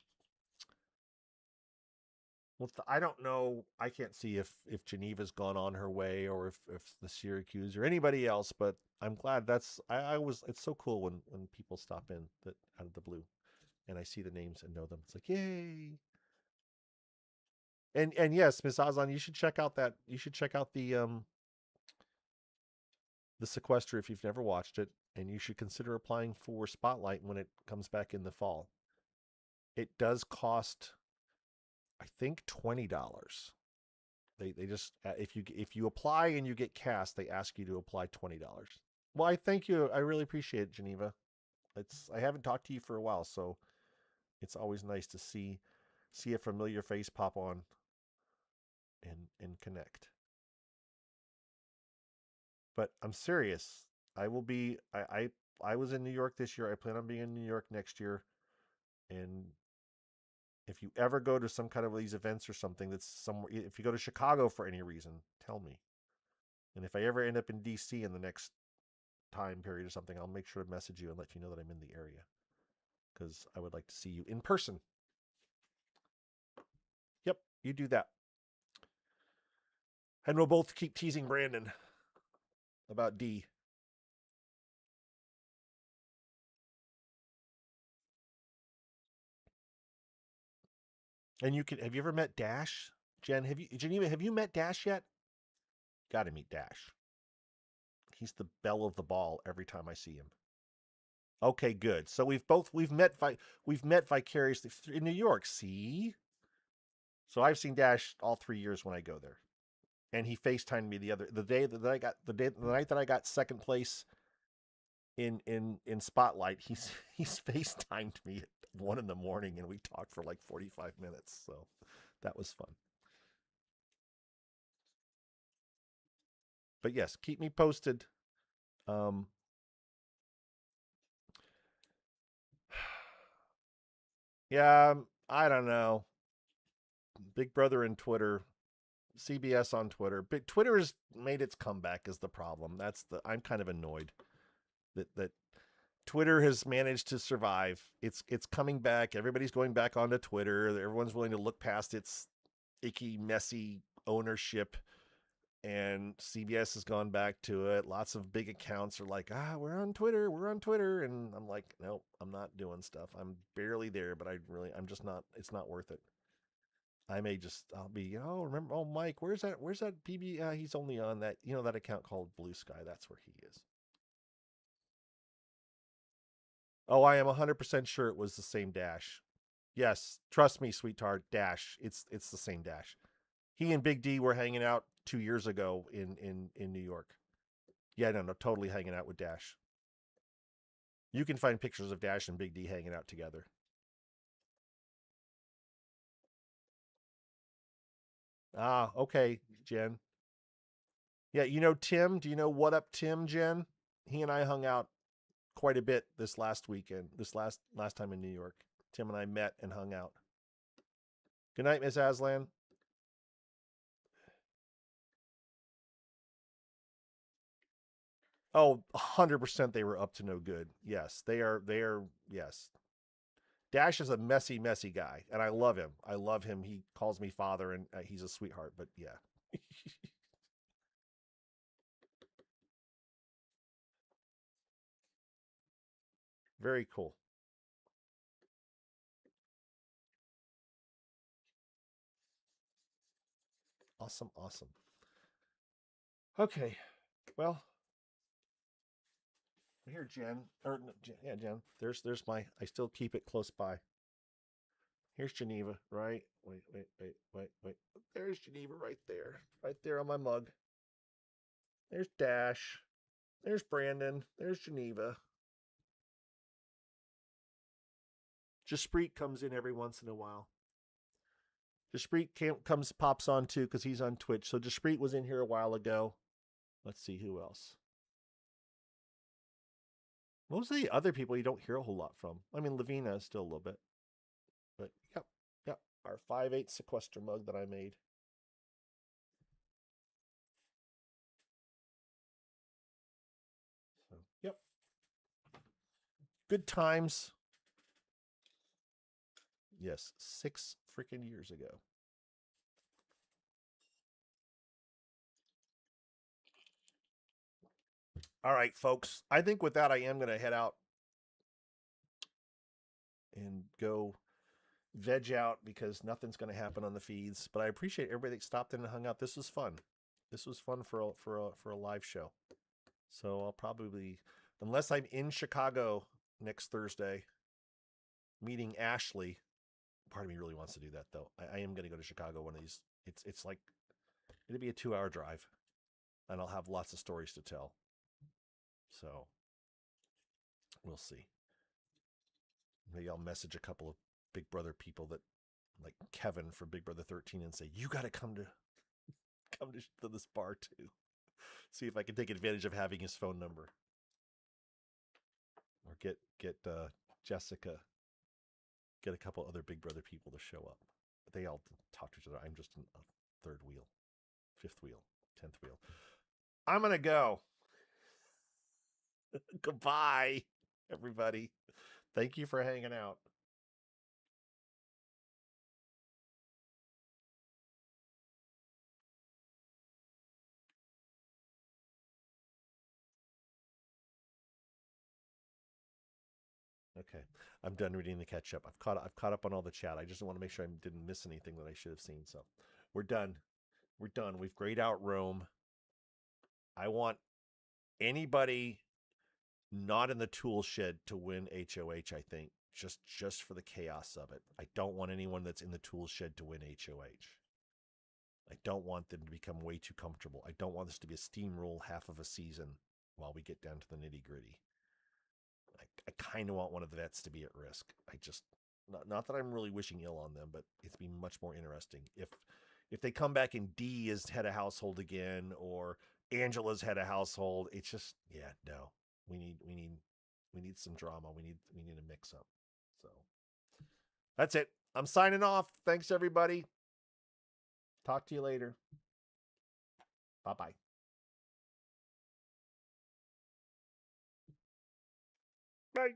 Well, I don't know. I can't see if Geneva's gone on her way or if the Syracuse or anybody else, but I'm glad it's so cool when people stop in that out of the blue and I see the names and know them. It's like, yay. And yes, Ms. Aslan, you should check out the Sequester if you've never watched it, and you should consider applying for Spotlight when it comes back in the fall. It does cost, I think, $20. They just if you apply and you get cast, they ask you to apply $20. Well, I thank you. I really appreciate it, Geneva. I haven't talked to you for a while, so it's always nice to see a familiar face pop on and connect. But I'm serious. I will be. I was in New York this year. I plan on being in New York next year, and if you ever go to some kind of these events or something that's somewhere, if you go to Chicago for any reason, tell me. And if I ever end up in DC in the next time period or something, I'll make sure to message you and let you know that I'm in the area, because I would like to see you in person. Yep, you do that. And we'll both keep teasing Brandon about D. And have you ever met Dash? Geneva, have you met Dash yet? Got to meet Dash. He's the belle of the ball every time I see him. Okay, good. So we've met vicariously in New York. See? So I've seen Dash all 3 years when I go there. And he FaceTimed me the night that I got second place in Spotlight. He's FaceTimed me at 1 a.m. and we talked for like 45 minutes. So that was fun. But yes, keep me posted. Yeah, I don't know. Big Brother and Twitter, CBS on Twitter. Twitter has made its comeback is the problem. I'm kind of annoyed that Twitter has managed to survive. It's coming back. Everybody's going back onto Twitter. Everyone's willing to look past its icky, messy ownership. And CBS has gone back to it. Lots of big accounts are like, we're on Twitter. And I'm like, nope, I'm not doing stuff. I'm barely there, but I'm just not, it's not worth it. I'll be, remember, Mike, where's that PB? He's only on that, that account called Blue Sky. That's where he is. Oh, I am 100% sure it was the same Dash. Yes, trust me, sweetheart, Dash. It's the same Dash. He and Big D were hanging out 2 years ago in New York. Yeah, no, totally hanging out with Dash. You can find pictures of Dash and Big D hanging out together. Okay, Jen. Yeah, Tim? Do you know What Up Tim, Jen? He and I hung out quite a bit this last weekend, this last time in New York. Tim and I met and hung out. Good night, Miss Aslan. Oh, 100% they were up to no good. Yes, they are, yes. Dash is a messy, messy guy, and I love him. He calls me father, and he's a sweetheart, but yeah. Very cool. Awesome. Okay, well, here, Jen. Yeah, Jen. There's my. I still keep it close by. Here's Geneva, right? Wait. There's Geneva right there on my mug. There's Dash. There's Brandon. There's Geneva. Jaspreet comes in every once in a while. Jaspreet pops on too because he's on Twitch. So Jaspreet was in here a while ago. Let's see who else. Most of the other people you don't hear a whole lot from. I mean, Lavina is still a little bit. But, yep. Our 5/8 sequester mug that I made. So, yep. Good times. Yes, 6 freaking years ago. All right, folks. I think with that, I am going to head out and go veg out because nothing's going to happen on the feeds. But I appreciate everybody that stopped in and hung out. This was fun. This was fun for a live show. So I'll probably, unless I'm in Chicago next Thursday, meeting Ashley. Part of me really wants to do that though. I am going to go to Chicago one of these. It's like it'll be a 2-hour drive, and I'll have lots of stories to tell. So we'll see. Maybe I'll message a couple of Big Brother people that, like Kevin from Big Brother 13, and say, you got to come to this bar too. See if I can take advantage of having his phone number, or get Jessica, get a couple other Big Brother people to show up. They all talk to each other. I'm just a third wheel, fifth wheel, 10th wheel. I'm gonna go. Goodbye, everybody. Thank you for hanging out. Okay, I'm done reading the catch up. I've caught up on all the chat. I just want to make sure I didn't miss anything that I should have seen. So we're done. We're done. We've grayed out Rome. I want anybody not in the tool shed to win HOH, I think, just for the chaos of it. I don't want anyone that's in the tool shed to win HOH. I don't want them to become way too comfortable. I don't want this to be a steamroll half of a season while we get down to the nitty gritty. I kind of want one of the vets to be at risk. I just, not that I'm really wishing ill on them, but it's been much more interesting. If they come back and Dee is head of household again, or Angela's head of household, it's just, yeah, no. We need some drama. We need a mix up. So that's it. I'm signing off. Thanks everybody. Talk to you later. Bye-bye. Bye.